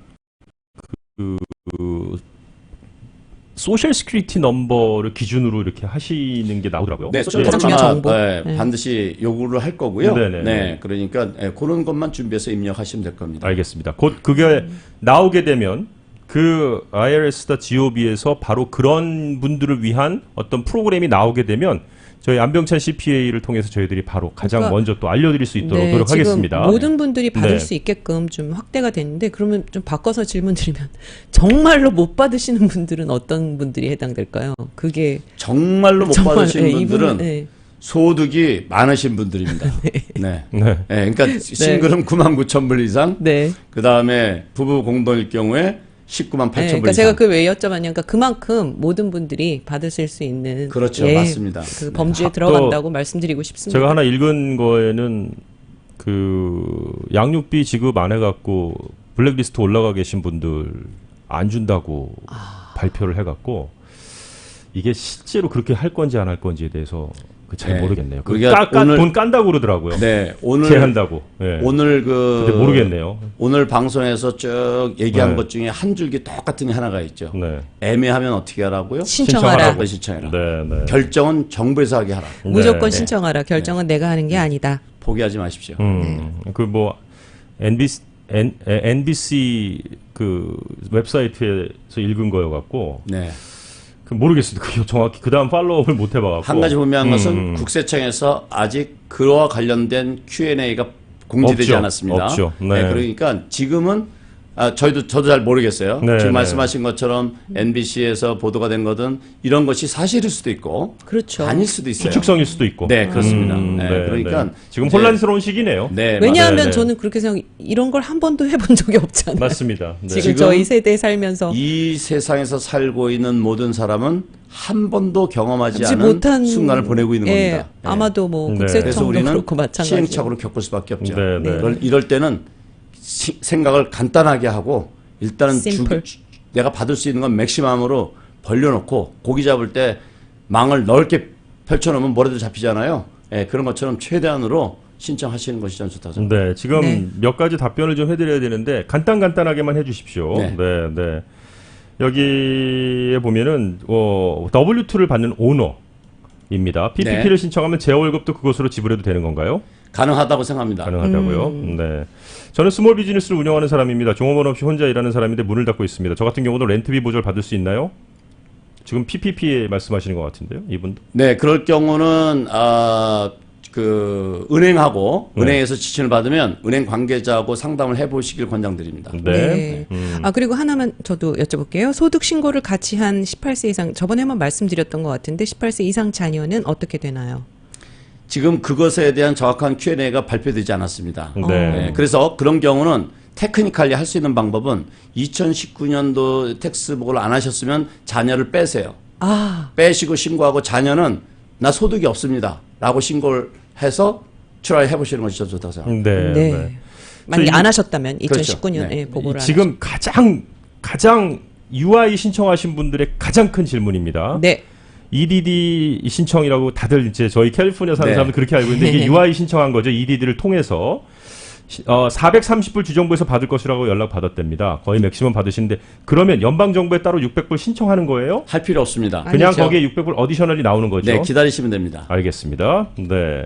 B: 소셜 시큐리티 넘버를 기준으로 이렇게 하시는 게 나오더라고요.
C: 네,
A: 가장 중요한 정보.
C: 반드시 요구를 할 거고요.
B: 네네.
C: 네, 그러니까 그런 것만 준비해서 입력하시면 될 겁니다.
B: 알겠습니다. 곧 그게 나오게 되면 그 irs.gov에서 바로 그런 분들을 위한 어떤 프로그램이 나오게 되면 저희 안병찬 CPA를 통해서 저희들이 바로 가장
A: 그러니까
B: 먼저 또 알려드릴 수 있도록
A: 지금
B: 노력하겠습니다.
A: 모든 분들이 받을
B: 네.
A: 수 있게끔 좀 확대가 됐는데 그러면 좀 바꿔서 질문 드리면 정말로 못 받으시는 분들은 어떤 분들이 해당될까요? 그게
C: 정말로 못
A: 정말,
C: 받으신
A: 이분은,
C: 분들은 소득이 많으신 분들입니다. 네.
B: 네.
C: 그러니까 싱글은 99,000불 이상,
A: 네.
C: 그 다음에 부부 공동일 경우에 198,000불
A: 그러니까
C: 이상.
A: 제가 그 왜 여쭤봤냐면 그러니까 그만큼 모든 분들이 받으실 수 있는
C: 그렇죠, 맞습니다.
A: 그
C: 네.
A: 범주에
B: 또
A: 들어간다고 말씀드리고 싶습니다.
B: 제가 하나 읽은 거에는 그 양육비 지급 안 해갖고 블랙리스트 올라가 계신 분들 안 준다고 발표를 해갖고 이게 실제로 그렇게 할 건지 안 할 건지에 대해서 잘
C: 네.
B: 모르겠네요.
C: 그게
B: 오늘 돈 깐다고 그러더라고요.
C: 네,
B: 제한다고. 네.
C: 오늘
B: 근데 모르겠네요.
C: 오늘 방송에서 쭉 얘기한
B: 네.
C: 것 중에 한 줄기 똑같은 게 하나가 있죠.
B: 네.
C: 애매하면 어떻게 하라고요?
A: 신청하라.
C: 신청해라.
B: 네, 네.
C: 결정은 정부에서 하게 하라.
A: 무조건
B: 네.
A: 신청하라. 결정은 내가 하는 게 아니다.
C: 포기하지 마십시오.
B: 그 뭐 NBC 그 웹사이트에서 읽은 거여 갖고
C: 네.
B: 모르겠습니다. 그 정확히 그 다음 팔로우를 못 해봐갖고
C: 한 가지 분명한 것은 국세청에서 아직 그와 관련된 Q&A가 공지되지
B: 없죠.
C: 않았습니다.
B: 없죠. 네.
C: 그러니까 지금은 저도 잘 모르겠어요.
B: 네,
C: 지금
B: 네.
C: 말씀하신 것처럼 MBC에서 보도가 된 거든 이런 것이 사실일 수도 있고
A: 그렇죠.
C: 아닐 수도 있어요.
B: 추측성일 수도 있고.
C: 네, 그렇습니다. 네, 그러니까
B: 지금
C: 이제-
B: 혼란스러운 시기네요.
C: 네,
A: 왜냐하면
B: 맞아요. 네.
A: 저는 그렇게 생각 이런 걸 한 번도 해본 적이 없잖아요.
B: 맞습니다. 네.
A: 지금 저희 세대에 살면서
C: 이 세상에서 살고 있는 모든 사람은 한 번도 경험하지
A: 하지
C: 않은
A: 못한
C: 순간을 보내고 있는
A: 예,
C: 겁니다. 네.
A: 아마도 뭐
B: 네.
C: 그래서
A: 국세청도
C: 우리는
A: 그렇고 마찬가지.
C: 시행착오를 겪을 수밖에 없죠.
B: 네, 네.
C: 이럴 때는 생각을 간단하게 하고 일단은
A: 심플.
C: 내가 받을 수 있는 건 맥시멈으로 벌려놓고 고기 잡을 때 망을 넓게 펼쳐놓으면 뭐라도 잡히잖아요. 예, 그런 것처럼 최대한으로 신청하시는 것이 전 좋다고 생각합니다.
B: 네, 지금
A: 네.
B: 몇 가지 답변을 좀 해드려야 되는데 간단하게만 해주십시오.
C: 네.
B: 네, 네. 여기에 보면은 W2를 받는 오너입니다. PPP를
C: 네.
B: 신청하면 제 월급도 그것으로 지불해도 되는 건가요?
C: 가능하다고 생각합니다.
B: 가능하다고요. 네. 저는 스몰 비즈니스를 운영하는 사람입니다. 종업원 없이 혼자 일하는 사람인데 문을 닫고 있습니다. 저 같은 경우도 렌트비 보조를 받을 수 있나요? 지금 PPP에 말씀하시는 것 같은데요, 이분도.
C: 네, 그럴 경우는 은행하고
B: 네.
C: 은행에서 지침을 받으면 은행 관계자하고 상담을 해보시길 권장드립니다.
B: 네.
A: 아 그리고 하나만 저도 여쭤볼게요. 소득 신고를 같이 한 18세 이상 저번에만 말씀드렸던 것 같은데 18세 이상 자녀는 어떻게 되나요?
C: 지금 그것에 대한 정확한 Q&A가 발표되지 않았습니다.
B: 네.
C: 그래서 그런 경우는 테크니컬리 할 수 있는 방법은 2019년도 텍스 보고를 안 하셨으면 자녀를 빼세요.
A: 아
C: 빼시고 신고하고 자녀는 나 소득이 없습니다. 라고 신고를 해서 트라이 해보시는 것이 더 좋다고 생각합니다.
B: 네.
A: 네.
B: 네.
A: 만약에
B: 저
A: 안 하셨다면
C: 그렇죠.
A: 2019년에
C: 네.
A: 보고를
B: 지금 가장 UI 신청하신 분들의 가장 큰 질문입니다.
A: 네.
B: EDD 신청이라고 다들 이제 저희 캘리포니아 사는
C: 네.
B: 사람들 그렇게 알고 있는데 이게 UI 신청한 거죠. EDD를 통해서 430불 주정부에서 받을 것이라고 연락 받았답니다. 거의 맥시멈 받으시는데 그러면 연방 정부에 따로 600불 신청하는 거예요?
C: 할 필요 없습니다.
B: 그냥
A: 아니죠.
B: 거기에 600불 어디셔널이 나오는 거죠?
C: 네, 기다리시면 됩니다.
B: 알겠습니다. 네.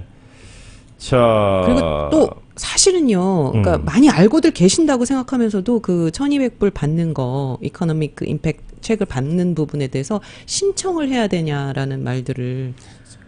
B: 자.
A: 그리고 또 사실은요, 그러니까 많이 알고들 계신다고 생각하면서도 그 1200불 받는 거, 이코노믹 그 임팩트 책을 받는 부분에 대해서 신청을 해야 되냐라는 말들을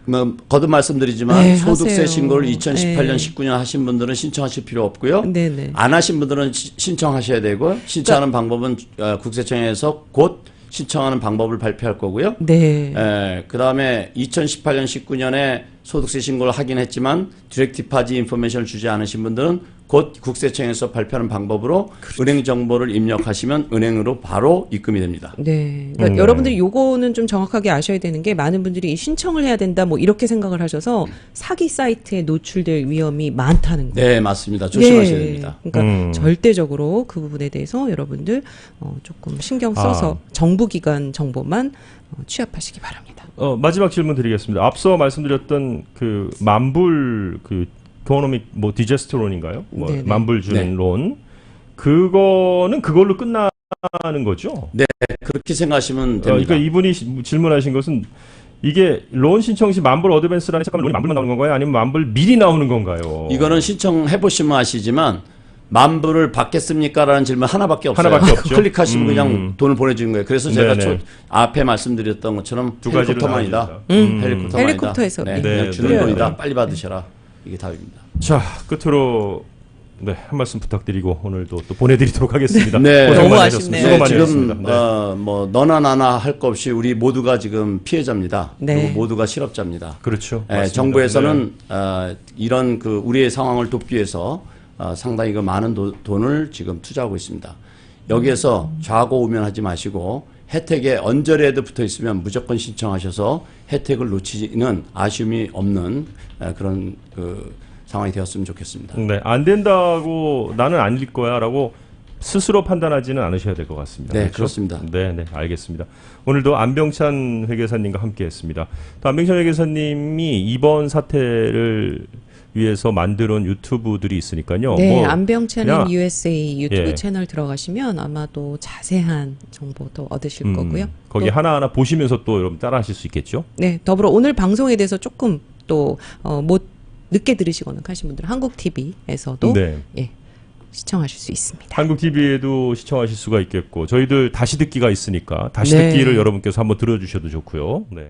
C: 뭐 거듭 말씀드리지만
A: 네,
C: 소득세
A: 하세요.
C: 신고를 2018년,
A: 네.
C: 19년 하신 분들은 신청하실 필요 없고요.
A: 네네.
C: 안 하신 분들은 신청하셔야 되고 신청하는 방법은 국세청에서 곧 신청하는 방법을 발표할 거고요.
A: 네.
C: 그다음에 2018년, 19년에 소득세 신고를 하긴 했지만 디렉트 디파짓 인포메이션을 주지 않으신 분들은 곧 국세청에서 발표하는 방법으로 은행 정보를 입력하시면 은행으로 바로 입금이 됩니다.
A: 네. 그러니까 여러분들이 요거는 좀 정확하게 아셔야 되는 게 많은 분들이 신청을 해야 된다 뭐 이렇게 생각을 하셔서 사기 사이트에 노출될 위험이 많다는 거예요.
C: 네, 맞습니다. 조심하셔야
A: 예.
C: 됩니다.
A: 그러니까 절대적으로 그 부분에 대해서 여러분들 조금 신경 써서 정부기관 정보만 취합하시기 바랍니다.
B: 마지막 질문 드리겠습니다. 앞서 말씀드렸던 그 만불 그 이코노믹 뭐 디제스트론인가요? 뭐
A: 네네.
B: 만불 주는
C: 네.
B: 론. 그거는 그걸로 끝나는 거죠?
C: 네, 그렇게 생각하시면 됩니다.
B: 그러니까 이분이 질문하신 것은 이게 론 신청 시 만불 어드밴스라는 잠깐 론이 만불만 나오는 건가요? 아니면 만불 미리 나오는 건가요?
C: 이거는 신청해 보시면 아시지만 만불을 받겠습니까라는 질문 하나밖에 없어요.
B: 하나밖에 없죠.
C: 클릭하시면 그냥 돈을 보내주는 거예요. 그래서 제가
B: 네네.
C: 앞에 말씀드렸던 것처럼
B: 두 가지로
C: 헬리콥터만이다.
B: 나눠집니다.
C: 헬리콥터만이다.
A: 헬리콥터에서.
C: 네,
A: 네.
C: 그냥
B: 네,
C: 주는
B: 네.
C: 돈이다. 빨리 받으셔라. 이게 답입니다.
B: 자, 끝으로 네, 한 말씀 부탁드리고 오늘도 또 보내드리도록 하겠습니다.
C: 네.
B: 고생
A: 너무
B: 많으셨습니다.
A: 아쉽네요.
B: 수고
C: 네,
B: 많이
C: 지금
B: 하셨습니다. 네.
C: 뭐 너나 나나 할 거 없이 우리 모두가 지금 피해자입니다.
A: 네.
C: 그리고 모두가 실업자입니다.
B: 그렇죠.
C: 예,
B: 맞습니다.
C: 정부에서는 이런 그 우리의 상황을 돕기 위해서 상당히 그 많은 돈을 지금 투자하고 있습니다. 여기에서 좌고우면하지 마시고 혜택에 언저리에도 붙어 있으면 무조건 신청하셔서 혜택을 놓치는 아쉬움이 없는 그런 그 상황이 되었으면 좋겠습니다.
B: 네, 안 된다고 나는 아닐 거야라고 스스로 판단하지는 않으셔야 될 것 같습니다.
C: 네,
B: 그렇죠?
C: 그렇습니다.
B: 네, 네, 알겠습니다. 오늘도 안병찬 회계사님과 함께했습니다. 또 안병찬 회계사님이 이번 사태를 위해서 만들어온 유튜브들이 있으니까요.
A: 네,
B: 뭐
A: 안병찬인
B: 그냥-
A: USA 유튜브
B: 예.
A: 채널 들어가시면 아마도 자세한 정보도 얻으실 거고요.
B: 거기
A: 또,
B: 하나하나 보시면서 또 여러분 따라하실 수 있겠죠.
A: 네, 더불어 오늘 방송에 대해서 조금 또 못 늦게 들으시거나 하신 분들은 한국 TV에서도
B: 네.
A: 예, 시청하실 수 있습니다.
B: 한국 TV에도 시청하실 수가 있겠고 저희들 다시 듣기가 있으니까 다시
A: 네.
B: 듣기를 여러분께서 한번 들어주셔도 좋고요. 네.